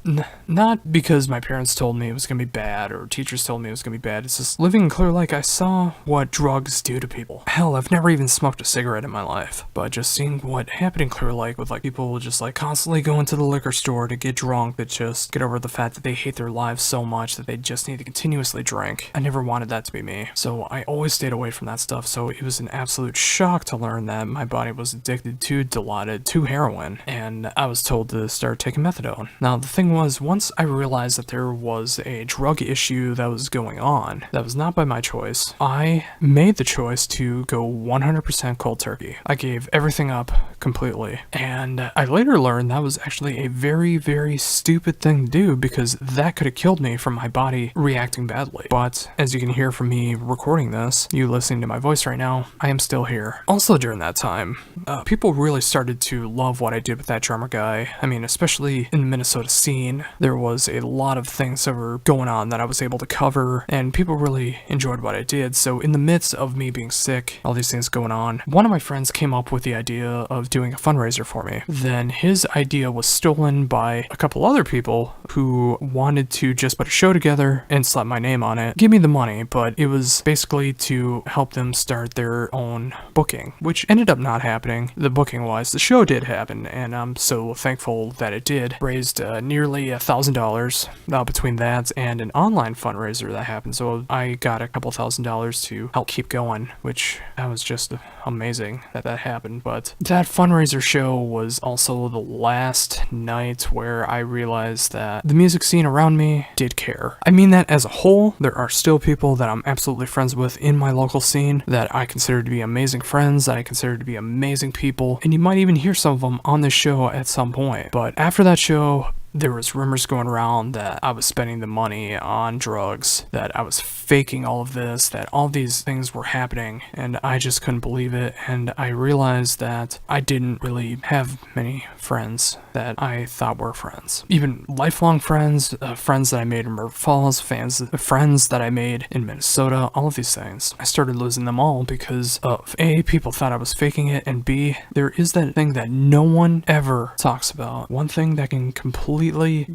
Not because my parents told me it was gonna be bad, or teachers told me it was gonna be bad. It's just living in Clear Lake, I saw what drugs do to people. Hell, I've never even smoked a cigarette in my life, but just seeing what happened in Clear Lake with people just constantly going to the liquor store to get drunk, that just get over the fact that they hate their lives so much that they just need to continuously drink. I never wanted that to be me, so I always stayed away from that stuff. So it was an absolute shock to learn that my body was addicted to Dilaudid, to heroin, and I was told to start taking methadone. Now the thing was, once I realized that there was a drug issue that was going on, that was not by my choice, I made the choice to go 100% cold turkey. I gave everything up completely, and I later learned that was actually a very, very stupid thing to do, because that could have killed me from my body reacting badly. But as you can hear from me recording this, you listening to my voice right now, I am still here. Also during that time, people really started to love what I did with that drummer guy. I mean, especially in the Minnesota scene, there was a lot of things that were going on that I was able to cover, and people really enjoyed what I did. So in the midst of me being sick, all these things going on, one of my friends came up with the idea of doing a fundraiser for me. Then his idea was stolen by a couple other people who wanted to just put a show together and slap my name on it, give me the money, but it was basically to help them start their own booking, which ended up not happening. The booking wise, the show did happen, and I'm so thankful that it did. Raised nearly $1,000 between that and an online fundraiser that happened. So I got a couple $1,000s to help keep going, which that was just amazing that happened. But that fundraiser show was also the last night where I realized that the music scene around me did care. I mean that as a whole. There are still people that I'm absolutely friends with in my local scene that I consider to be amazing friends, that I consider to be amazing people, and you might even hear some of them on this show at some point. But after that show, there was rumors going around that I was spending the money on drugs, that I was faking all of this, that all these things were happening, and I just couldn't believe it. And I realized that I didn't really have many friends that I thought were friends. Even lifelong friends, friends that I made in River Falls, friends that I made in Minnesota, all of these things. I started losing them all because of A, people thought I was faking it, and B, there is that thing that no one ever talks about. One thing that can completely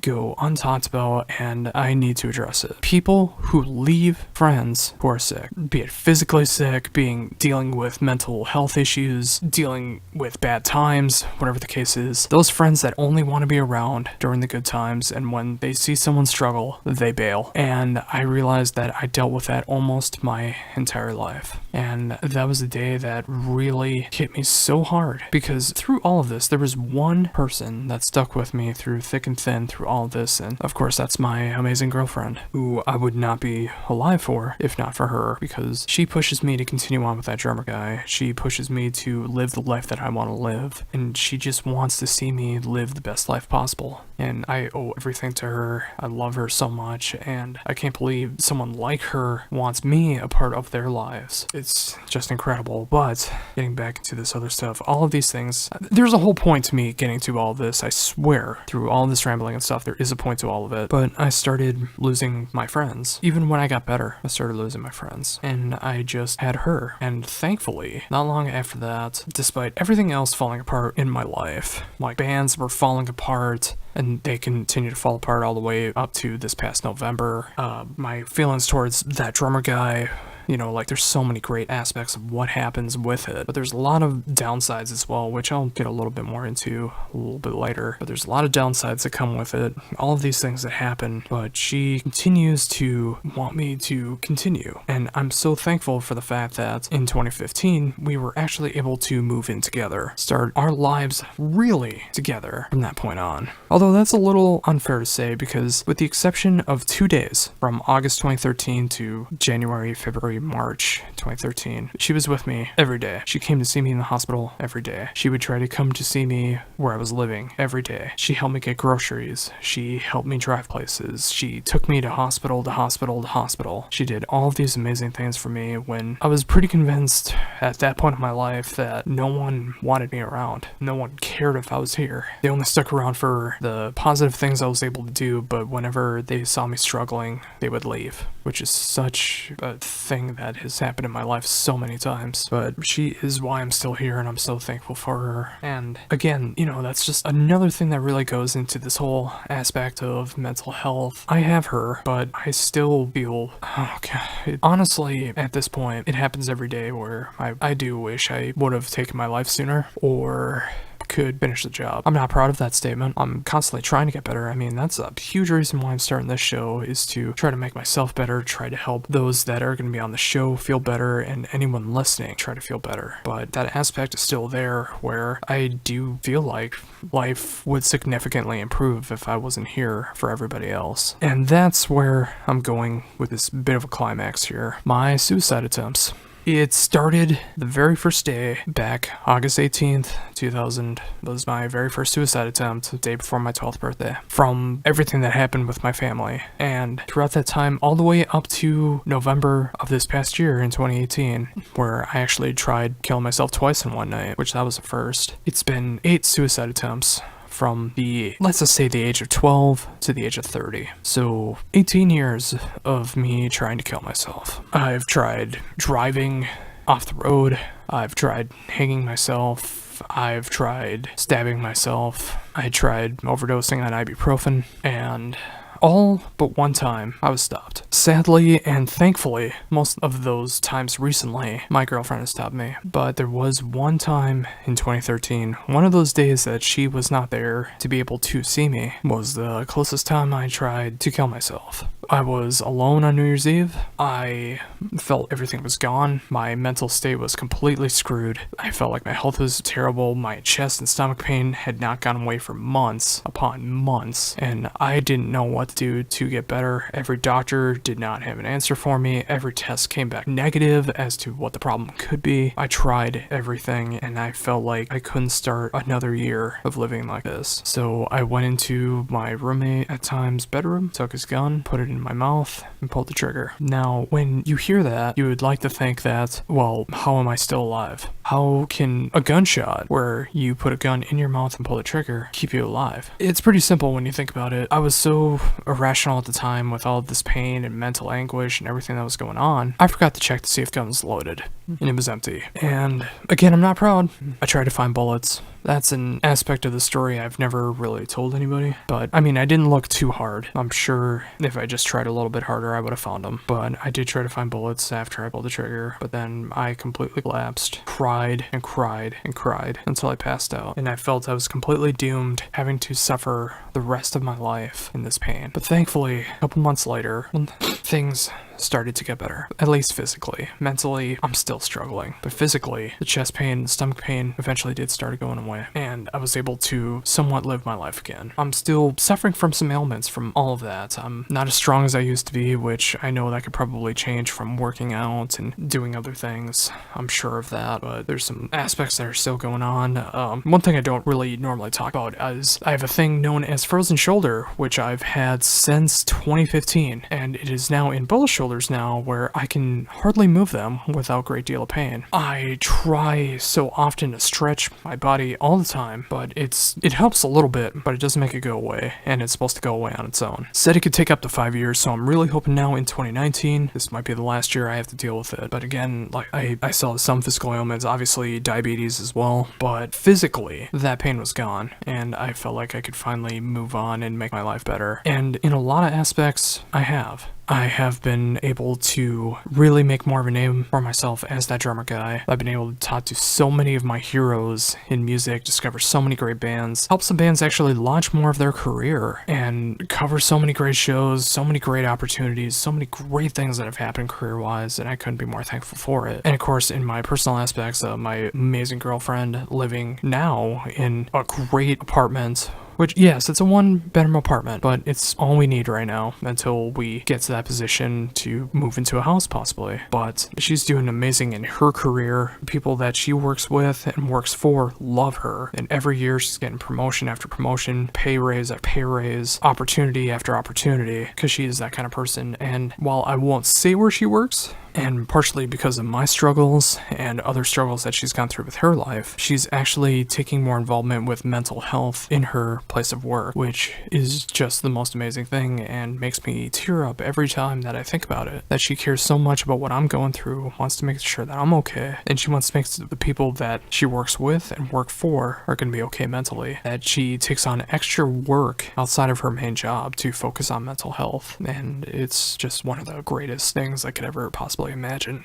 go untalked about, and I need to address it. People who leave friends who are sick, be it physically sick, dealing with mental health issues, dealing with bad times, whatever the case is, those friends that only want to be around during the good times, and when they see someone struggle, they bail. And I realized that I dealt with that almost my entire life. And that was a day that really hit me so hard, because through all of this, there was one person that stuck with me through thick and thin through all of this, and of course that's my amazing girlfriend, who I would not be alive for if not for her, because she pushes me to continue on with that drummer guy. She pushes me to live the life that I want to live, and she just wants to see me live the best life possible, and I owe everything to her. I love her so much, and I can't believe someone like her wants me a part of their lives. It's just incredible. But getting back into this other stuff, all of these things, there's a whole point to me getting to all of this. I swear, through all this rambling and stuff, there is a point to all of it. But I started losing my friends. Even when I got better, I started losing my friends, and I just had her. And thankfully, not long after that, despite everything else falling apart in my life, like bands were falling apart, and they continue to fall apart all the way up to this past November. My feelings towards that drummer guy, there's so many great aspects of what happens with it, but there's a lot of downsides as well, which I'll get a little bit more into a little bit later. But there's a lot of downsides that come with it, all of these things that happen, but she continues to want me to continue. And I'm so thankful for the fact that in 2015, we were actually able to move in together, start our lives really together from that point on. Although that's a little unfair to say, because with the exception of 2 days, from August 2013 to January, February, March 2013, she was with me every day. She came to see me in the hospital every day. She would try to come to see me where I was living every day. She helped me get groceries. She helped me drive places. She took me to hospital to hospital to hospital. She did all of these amazing things for me when I was pretty convinced at that point in my life that no one wanted me around. No one cared if I was here. They only stuck around for the positive things I was able to do, but whenever they saw me struggling, they would leave, which is such a thing that has happened in my life so many times. But she is why I'm still here, and I'm so thankful for her. And again, that's just another thing that really goes into this whole aspect of mental health. I have her, but I still feel, oh god, honestly, at this point, it happens every day where I do wish I would have taken my life sooner, or could finish the job. I'm not proud of that statement. I'm constantly trying to get better. I mean, that's a huge reason why I'm starting this show, is to try to make myself better, try to help those that are going to be on the show feel better, and anyone listening try to feel better. But that aspect is still there, where I do feel like life would significantly improve if I wasn't here for everybody else. And that's where I'm going with this bit of a climax here. My suicide attempts. It started the very first day, back August 18th, 2000. That was my very first suicide attempt, the day before my 12th birthday, from everything that happened with my family. And throughout that time, all the way up to November of this past year in 2018, where I actually tried killing myself twice in one night, which that was a first. It's been 8 suicide attempts, from let's just say the age of 12 to the age of 30. So 18 years of me trying to kill myself. I've tried driving off the road. I've tried hanging myself. I've tried stabbing myself. I tried overdosing on ibuprofen, and all but one time I was stopped. Sadly and thankfully, most of those times recently, my girlfriend has stopped me. But there was one time in 2013, one of those days that she was not there to be able to see me was the closest time I tried to kill myself. I was alone on New Year's Eve. I felt everything was gone. My mental state was completely screwed. I felt like my health was terrible. My chest and stomach pain had not gone away for months upon months, and I didn't know what to do to get better. Every doctor did not have an answer for me. Every test came back negative as to what the problem could be. I tried everything, and I felt like I couldn't start another year of living like this. So I went into my roommate at times' bedroom, took his gun, put it in my mouth, and pulled the trigger. Now, when you hear that, you would like to think that, well, how am I still alive? How can a gunshot, where you put a gun in your mouth and pull the trigger, keep you alive? It's pretty simple when you think about it. I was so irrational at the time with all of this pain and mental anguish and everything that was going on, I forgot to check to see if gun was loaded, and it was empty. And again, I'm not proud. I tried to find bullets. That's an aspect of the story I've never really told anybody. But, I mean, I didn't look too hard. I'm sure if I just tried a little bit harder, I would have found them. But I did try to find bullets after I pulled the trigger. But then I completely collapsed, cried and cried and cried until I passed out. And I felt I was completely doomed, having to suffer the rest of my life in this pain. But thankfully, a couple months later, things started to get better, at least physically. Mentally, I'm still struggling, but physically, the chest pain, the stomach pain eventually did start going away, and I was able to somewhat live my life again. I'm still suffering from some ailments from all of that. I'm not as strong as I used to be, which I know that could probably change from working out and doing other things. I'm sure of that, but there's some aspects that are still going on. One thing I don't really normally talk about is I have a thing known as frozen shoulder, which I've had since 2015, and it is now in both shoulders now where I can hardly move them without a great deal of pain. I try so often to stretch my body all the time, but it helps a little bit, but it doesn't make it go away, and it's supposed to go away on its own. Said it could take up to 5 years, so I'm really hoping now in 2019, this might be the last year I have to deal with it. But again, like I still have some physical ailments, obviously diabetes as well, but physically, that pain was gone, and I felt like I could finally move on and make my life better. And in a lot of aspects, I have been able to really make more of a name for myself as that drummer guy. I've been able to talk to so many of my heroes in music, discover so many great bands, help some bands actually launch more of their career, and cover so many great shows, so many great opportunities, so many great things that have happened career-wise, and I couldn't be more thankful for it. And of course, in my personal aspects, my amazing girlfriend living now in a great apartment, which, yes, it's a one-bedroom apartment, but it's all we need right now until we get to that position to move into a house, possibly. But she's doing amazing in her career. People that she works with and works for love her. And every year she's getting promotion after promotion, pay raise after pay raise, opportunity after opportunity, because she is that kind of person. And while I won't say where she works, and partially because of my struggles and other struggles that she's gone through with her life, she's actually taking more involvement with mental health in her place of work, which is just the most amazing thing and makes me tear up every time that I think about it. That she cares so much about what I'm going through, wants to make sure that I'm okay, and she wants to make sure the people that she works with and work for are going to be okay mentally. That she takes on extra work outside of her main job to focus on mental health, and it's just one of the greatest things I could ever possibly imagine.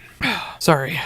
Sorry,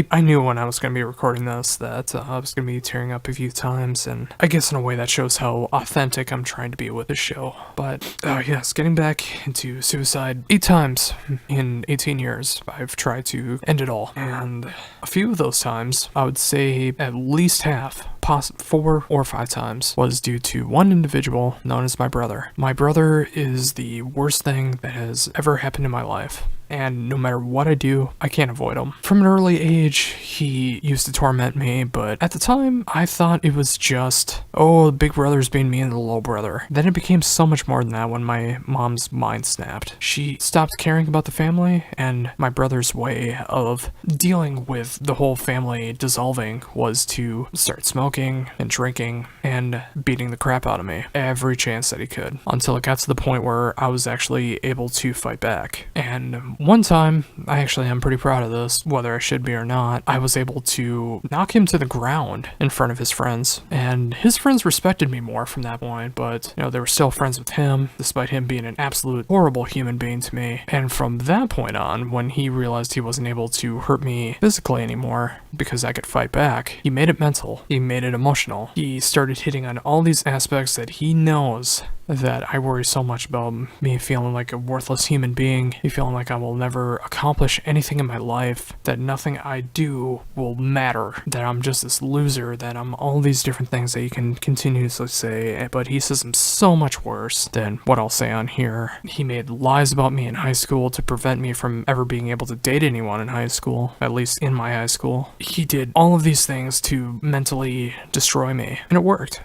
I knew when I was going to be recording this that I was going to be tearing up a few times, and I guess in a way that shows how authentic I'm trying to be with this show. But, yes, getting back into suicide 8 times in 18 years, I've tried to end it all. And a few of those times, I would say at least half, 4 or 5 times, was due to one individual known as my brother. My brother is the worst thing that has ever happened in my life. And no matter what I do, I can't avoid him. From an early age, he used to torment me, but at the time, I thought it was just, oh, the big brother's being mean to the little brother. Then it became so much more than that when my mom's mind snapped. She stopped caring about the family, and my brother's way of dealing with the whole family dissolving was to start smoking and drinking and beating the crap out of me every chance that he could, until it got to the point where I was actually able to fight back. And one time, I actually am pretty proud of this, whether I should be or not, I was able to knock him to the ground in front of his friends, and his friends respected me more from that point, but, they were still friends with him, despite him being an absolute horrible human being to me. And from that point on, when he realized he wasn't able to hurt me physically anymore because I could fight back, he made it mental, he made it emotional. He started hitting on all these aspects that he knows that I worry so much about, me feeling like a worthless human being, me feeling like I will never accomplish anything in my life, that nothing I do will matter, that I'm just this loser, that I'm all these different things that you can continuously say, but he says I'm so much worse than what I'll say on here. He made lies about me in high school to prevent me from ever being able to date anyone in high school, at least in my high school. He did all of these things to mentally destroy me, and it worked.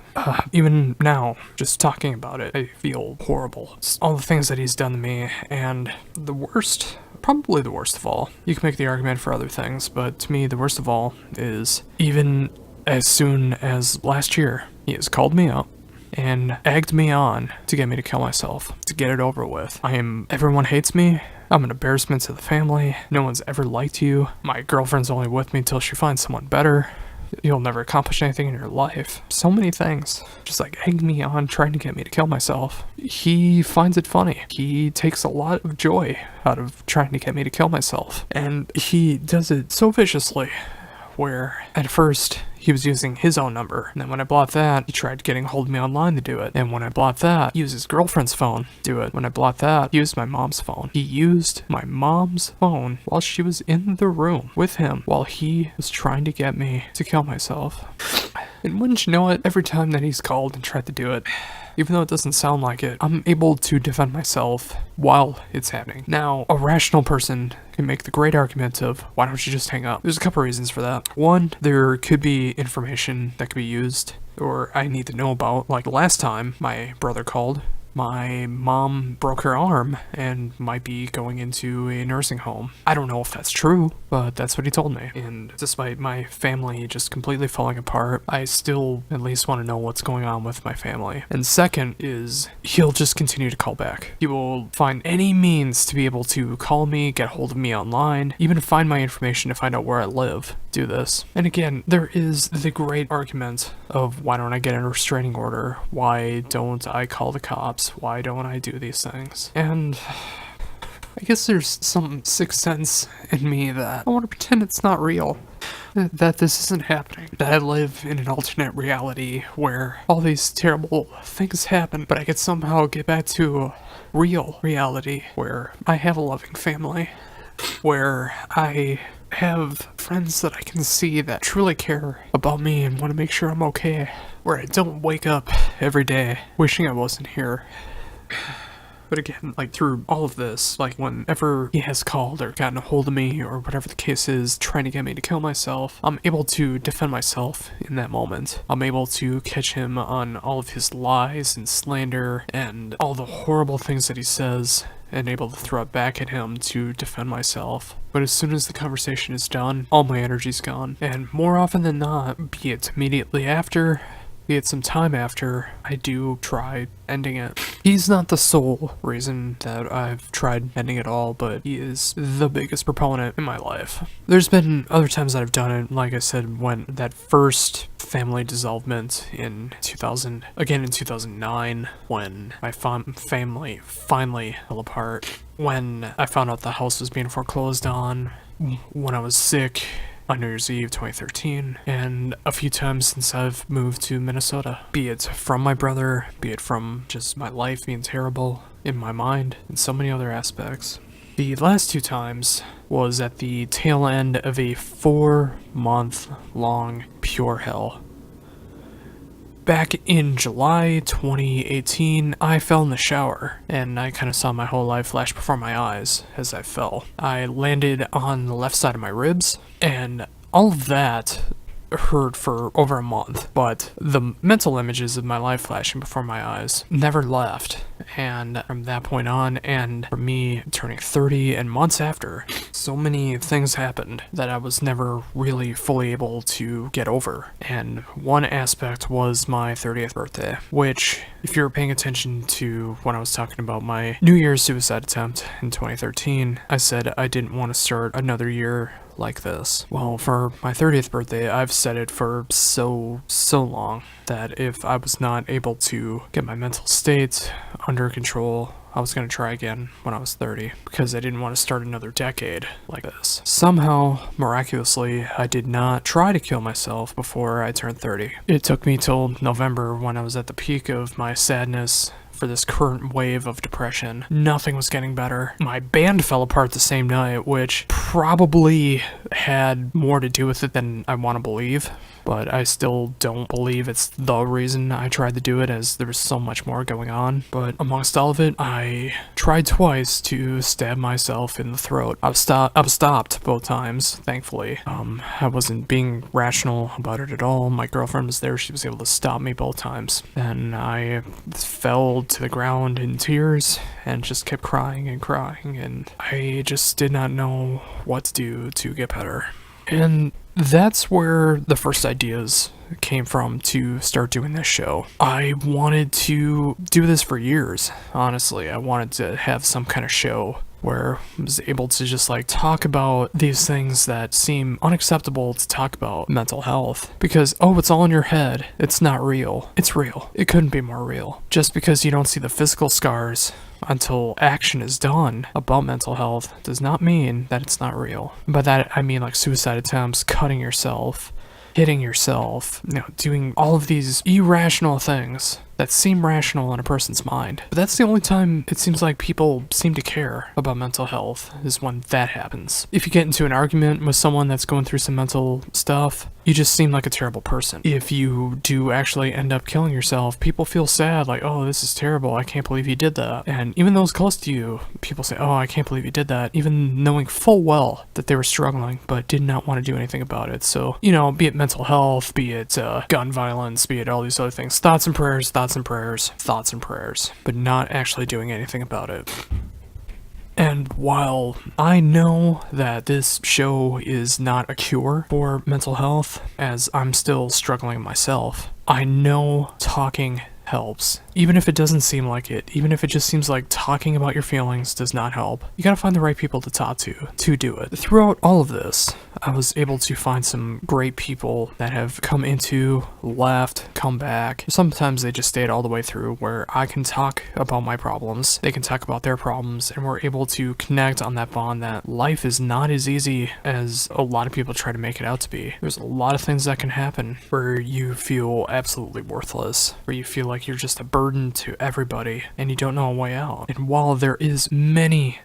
Even now, just talking about it, I feel horrible. It's all the things that he's done to me, and the worst, probably the worst of all, you can make the argument for other things, but to me, the worst of all is even as soon as last year, he has called me up and egged me on to get me to kill myself, to get it over with. Everyone hates me. I'm an embarrassment to the family. No one's ever liked you. My girlfriend's only with me till she finds someone better. You'll never accomplish anything in your life. So many things. Just egg me on, trying to get me to kill myself. He finds it funny. He takes a lot of joy out of trying to get me to kill myself. And he does it so viciously, where at first he was using his own number, and then when I blocked that, he tried getting hold of me online to do it, and when I blocked that, he used his girlfriend's phone to do it. When I blocked that, he used my mom's phone. He used my mom's phone while she was in the room with him, while he was trying to get me to kill myself. And wouldn't you know it, every time that he's called and tried to do it, even though it doesn't sound like it, I'm able to defend myself while it's happening. Now, a rational person can make the great argument of, why don't you just hang up? There's a couple reasons for that. One, there could be information that could be used, or I need to know about. Like last time my brother called, my mom broke her arm and might be going into a nursing home. I don't know if that's true, but that's what he told me. And despite my family just completely falling apart, I still at least want to know what's going on with my family. And second is, he'll just continue to call back. He will find any means to be able to call me, get hold of me online, even find my information to find out where I live. Do this. And again, there is the great argument of, why don't I get a restraining order? Why don't I call the cops? Why don't I do these things? And I guess there's some sixth sense in me that I want to pretend it's not real. That this isn't happening. That I live in an alternate reality where all these terrible things happen, but I could somehow get back to real reality where I have a loving family, where I have friends that I can see that truly care about me and want to make sure I'm okay, where I don't wake up every day wishing I wasn't here. But again, through all of this, whenever he has called or gotten a hold of me or whatever the case is, trying to get me to kill myself, I'm able to defend myself in that moment. I'm able to catch him on all of his lies and slander and all the horrible things that he says, and able to throw it back at him to defend myself. But as soon as the conversation is done, all my energy's gone. And more often than not, be it immediately after, be it some time after, I do try ending it. He's not the sole reason that I've tried ending it all, but he is the biggest proponent in my life. There's been other times that I've done it, like I said, when that first family dissolvement in 2009, when my family finally fell apart, when I found out the house was being foreclosed on, when I was sick on New Year's Eve 2013, and a few times since I've moved to Minnesota. Be it from my brother, be it from just my life being terrible in my mind, and so many other aspects. The last two times was at the tail end of a 4-month-long pure hell. Back in July 2018, I fell in the shower, and I kind of saw my whole life flash before my eyes as I fell. I landed on the left side of my ribs, and all of that hurt for over a month, but the mental images of my life flashing before my eyes never left. And from that point on, and from me turning 30 and months after, so many things happened that I was never really fully able to get over. And one aspect was my 30th birthday, which, if you're paying attention to when I was talking about my New Year's suicide attempt in 2013, I said I didn't want to start another year like this. Well, for my 30th birthday, I've said it for so long that if I was not able to get my mental state under control, I was going to try again when I was 30, because I didn't want to start another decade like this. Somehow, miraculously, I did not try to kill myself before I turned 30. It took me till November, when I was at the peak of my sadness for this current wave of depression. Nothing was getting better. My band fell apart the same night, which probably had more to do with it than I want to believe, but I still don't believe it's the reason I tried to do it, as there was so much more going on. But amongst all of it, I tried twice to stab myself in the throat. I was stopped both times, thankfully. I wasn't being rational about it at all. My girlfriend was there. She was able to stop me both times. And I fell to the ground in tears and just kept crying, and I just did not know what to do to get better. And that's where the first ideas came from to start doing this show. I wanted to do this for years, honestly. I wanted to have some kind of show where I was able to just talk about these things that seem unacceptable to talk about mental health. Because, it's all in your head. It's not real. It's real. It couldn't be more real. Just because you don't see the physical scars until action is done about mental health does not mean that it's not real. By that, I mean suicide attempts, cutting yourself, hitting yourself, doing all of these irrational things that seem rational in a person's mind. But that's the only time it seems like people seem to care about mental health, is when that happens. If you get into an argument with someone that's going through some mental stuff, you just seem like a terrible person. If you do actually end up killing yourself, people feel sad, oh, this is terrible, I can't believe you did that. And even those close to you, people say, oh, I can't believe you did that, even knowing full well that they were struggling, but did not want to do anything about it. So, be it mental health, be it gun violence, be it all these other things, thoughts and prayers, but not actually doing anything about it. And while I know that this show is not a cure for mental health, as I'm still struggling myself, I know talking helps. Even if it doesn't seem like it, even if it just seems like talking about your feelings does not help, you gotta find the right people to talk to do it. Throughout all of this, I was able to find some great people that have come into, left, come back. Sometimes they just stayed all the way through, where I can talk about my problems, they can talk about their problems, and we're able to connect on that bond that life is not as easy as a lot of people try to make it out to be. There's a lot of things that can happen where you feel absolutely worthless, where you feel like you're just a burden to everybody and you don't know a way out. And while there is many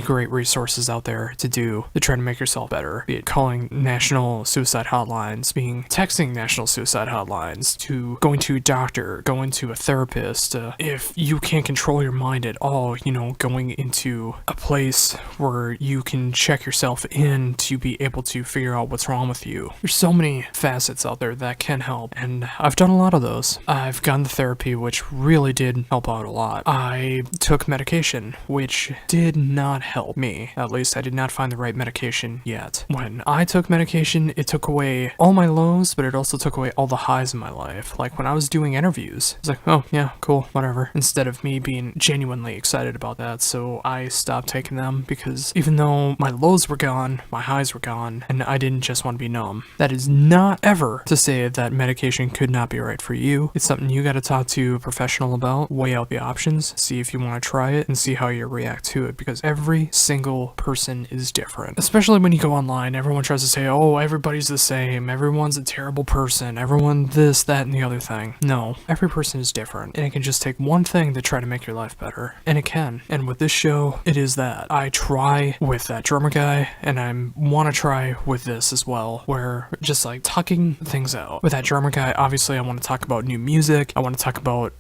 great resources out there to try to make yourself better, be it calling national suicide hotlines, texting national suicide hotlines, to going to a doctor, going to a therapist, if you can't control your mind at all, going into a place where you can check yourself in to be able to figure out what's wrong with you. There's so many facets out there that can help, and I've done a lot of those. I've gone to therapy, which really did help out a lot. I took medication, which did not help me. At least I did not find the right medication yet. When I took medication, it took away all my lows, but it also took away all the highs in my life. Like when I was doing interviews, it's like, oh yeah, cool, whatever. Instead of me being genuinely excited about that, so I stopped taking them, because even though my lows were gone, my highs were gone, and I didn't just want to be numb. That is not ever to say that medication could not be right for you. It's something you gotta talk to a professional about, weigh out the options, see if you want to try it, and see how you react to it, because every single person is different. Especially when you go online, everyone tries to say, oh, everybody's the same, everyone's a terrible person, everyone this, that, and the other thing. No, every person is different, and it can just take one thing to try to make your life better. And it can. And with this show, it is that. I try with that drummer guy, and I want to try with this as well, where just talking things out. With that drummer guy, obviously I want to talk about new music, I want to talk about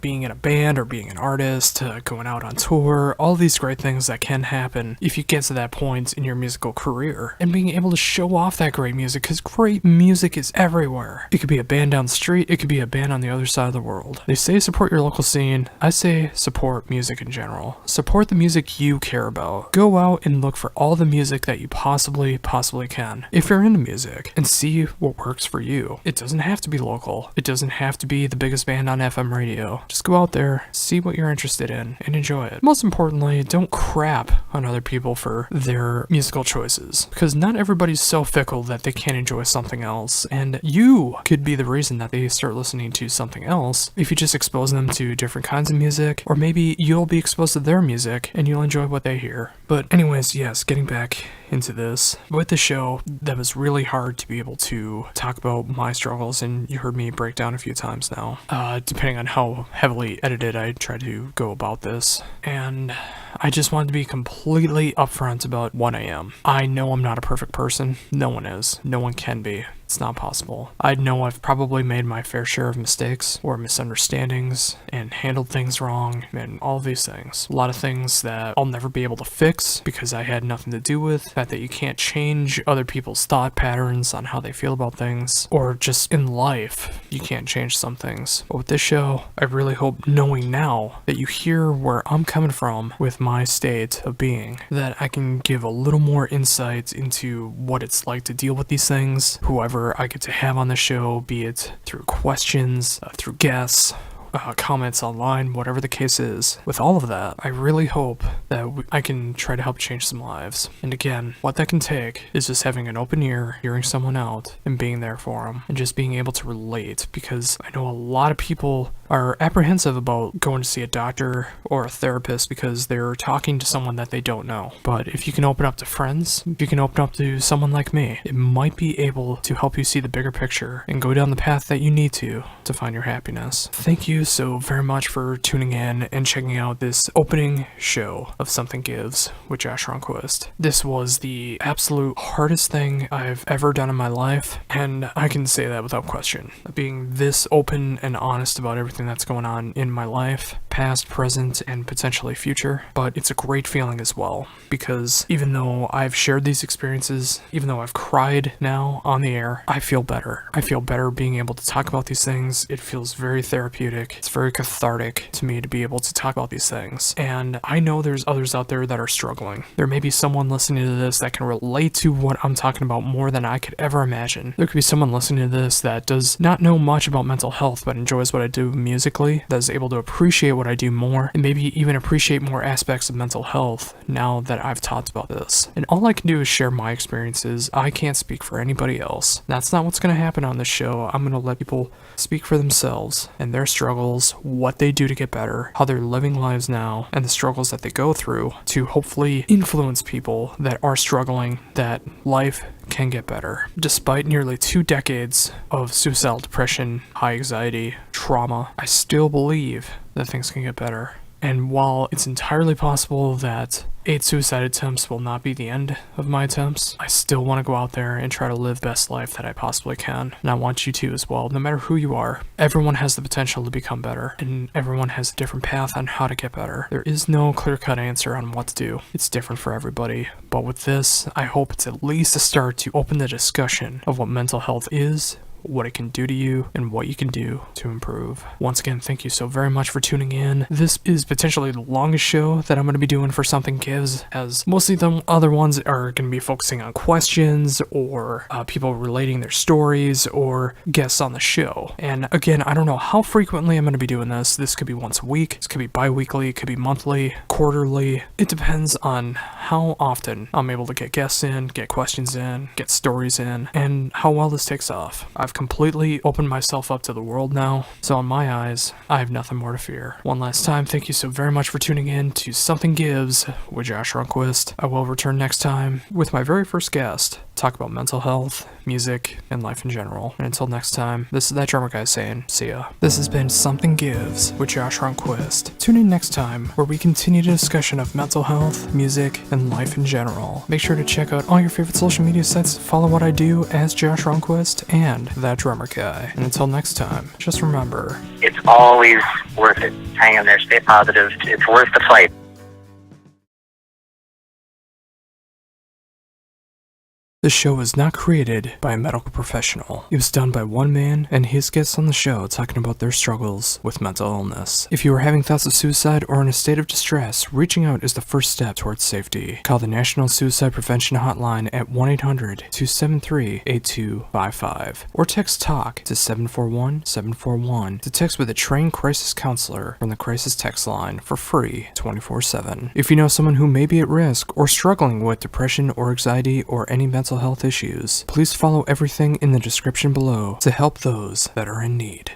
being in a band or being an artist, going out on tour, all these great things that can happen if you get to that point in your musical career, and being able to show off that great music, because great music is everywhere. It could be a band down the street, it could be a band on the other side of the world. They say support your local scene. I say support music in general. Support the music you care about. Go out and look for all the music that you possibly can, if you're into music, and see what works for you. It doesn't have to be local. It doesn't have to be the biggest band on FM radio. Just go out there, see what you're interested in, and enjoy it. Most importantly, don't crap on other people for their musical choices, because not everybody's so fickle that they can't enjoy something else, and you could be the reason that they start listening to something else if you just expose them to different kinds of music, or maybe you'll be exposed to their music and you'll enjoy what they hear. But anyways, yes, getting back into this. With the show, that was really hard to be able to talk about my struggles, and you heard me break down a few times now. Depending on how heavily edited I try to go about this. And I just wanted to be completely upfront about what I am. I know I'm not a perfect person. No one is. No one can be. It's not possible. I know I've probably made my fair share of mistakes or misunderstandings and handled things wrong and all of these things. A lot of things that I'll never be able to fix because I had nothing to do with. The fact that you can't change other people's thought patterns on how they feel about things, or just in life, you can't change some things. But with this show, I really hope, knowing now that you hear where I'm coming from with my state of being, that I can give a little more insight into what it's like to deal with these things, whoever I get to have on the show, be it through questions, through guests, comments online, whatever the case is. With all of that, I really hope that I can try to help change some lives. And again, what that can take is just having an open ear, hearing someone out, and being there for them, and just being able to relate, because I know a lot of people are apprehensive about going to see a doctor or a therapist because they're talking to someone that they don't know. But if you can open up to friends, if you can open up to someone like me, it might be able to help you see the bigger picture and go down the path that you need to find your happiness. Thank you so very much for tuning in and checking out this opening show of Something Gives with Josh Rundquist. This was the absolute hardest thing I've ever done in my life, and I can say that without question. Being this open and honest about everything that's going on in my life, past, present, and potentially future. But it's a great feeling as well, because even though I've shared these experiences, even though I've cried now on the air, I feel better. I feel better being able to talk about these things. It feels very therapeutic. It's very cathartic to me to be able to talk about these things. And I know there's others out there that are struggling. There may be someone listening to this that can relate to what I'm talking about more than I could ever imagine. There could be someone listening to this that does not know much about mental health but enjoys what I do musically, that is able to appreciate what I do more, and maybe even appreciate more aspects of mental health now that I've talked about this. And all I can do is share my experiences. I can't speak for anybody else. That's not what's going to happen on this show. I'm going to let people speak for themselves and their struggles, what they do to get better, how they're living lives now, and the struggles that they go through to hopefully influence people that are struggling, that life can get better. Despite nearly 2 decades of suicidal depression, high anxiety, trauma, I still believe that things can get better. And while it's entirely possible that 8 suicide attempts will not be the end of my attempts, I still want to go out there and try to live the best life that I possibly can. And I want you to as well. No matter who you are, everyone has the potential to become better, and everyone has a different path on how to get better. There is no clear-cut answer on what to do. It's different for everybody. But with this, I hope it's at least a start to open the discussion of what mental health is, what it can do to you, and what you can do to improve. Once again, thank you so very much for tuning in. This is potentially the longest show that I'm going to be doing for Something Gives, as mostly the other ones are going to be focusing on questions or people relating their stories or guests on the show. And again, I don't know how frequently I'm going to be doing this. This could be once a week, this could be bi-weekly, it could be monthly, quarterly. It depends on how often I'm able to get guests in, get questions in, get stories in, and how well this takes off. I've completely opened myself up to the world now, so in my eyes, I have nothing more to fear. One last time, thank you so very much for tuning in to Something Gives with Josh Rundquist. I will return next time with my very first guest, talk about mental health, music, and life in general. And until next time, this is that drummer guy saying, see ya. This has been Something Gives with Josh Rundquist. Tune in next time where we continue the discussion of mental health, music, and life in general. Make sure to check out all your favorite social media sites to follow what I do as Josh Rundquist and that drummer guy. And until next time, just remember, it's always worth it. Hang in there, stay positive. It's worth the fight. this show was not created by a medical professional. It was done by one man and his guests on the show talking about their struggles with mental illness. If you are having thoughts of suicide or in a state of distress, reaching out is the first step towards safety. Call the National Suicide Prevention Hotline at 1-800-273-8255 or text TALK to 741-741 to text with a trained crisis counselor from the crisis text line for free 24/7. If you know someone who may be at risk or struggling with depression or anxiety or any mental health issues, please follow everything in the description below to help those that are in need.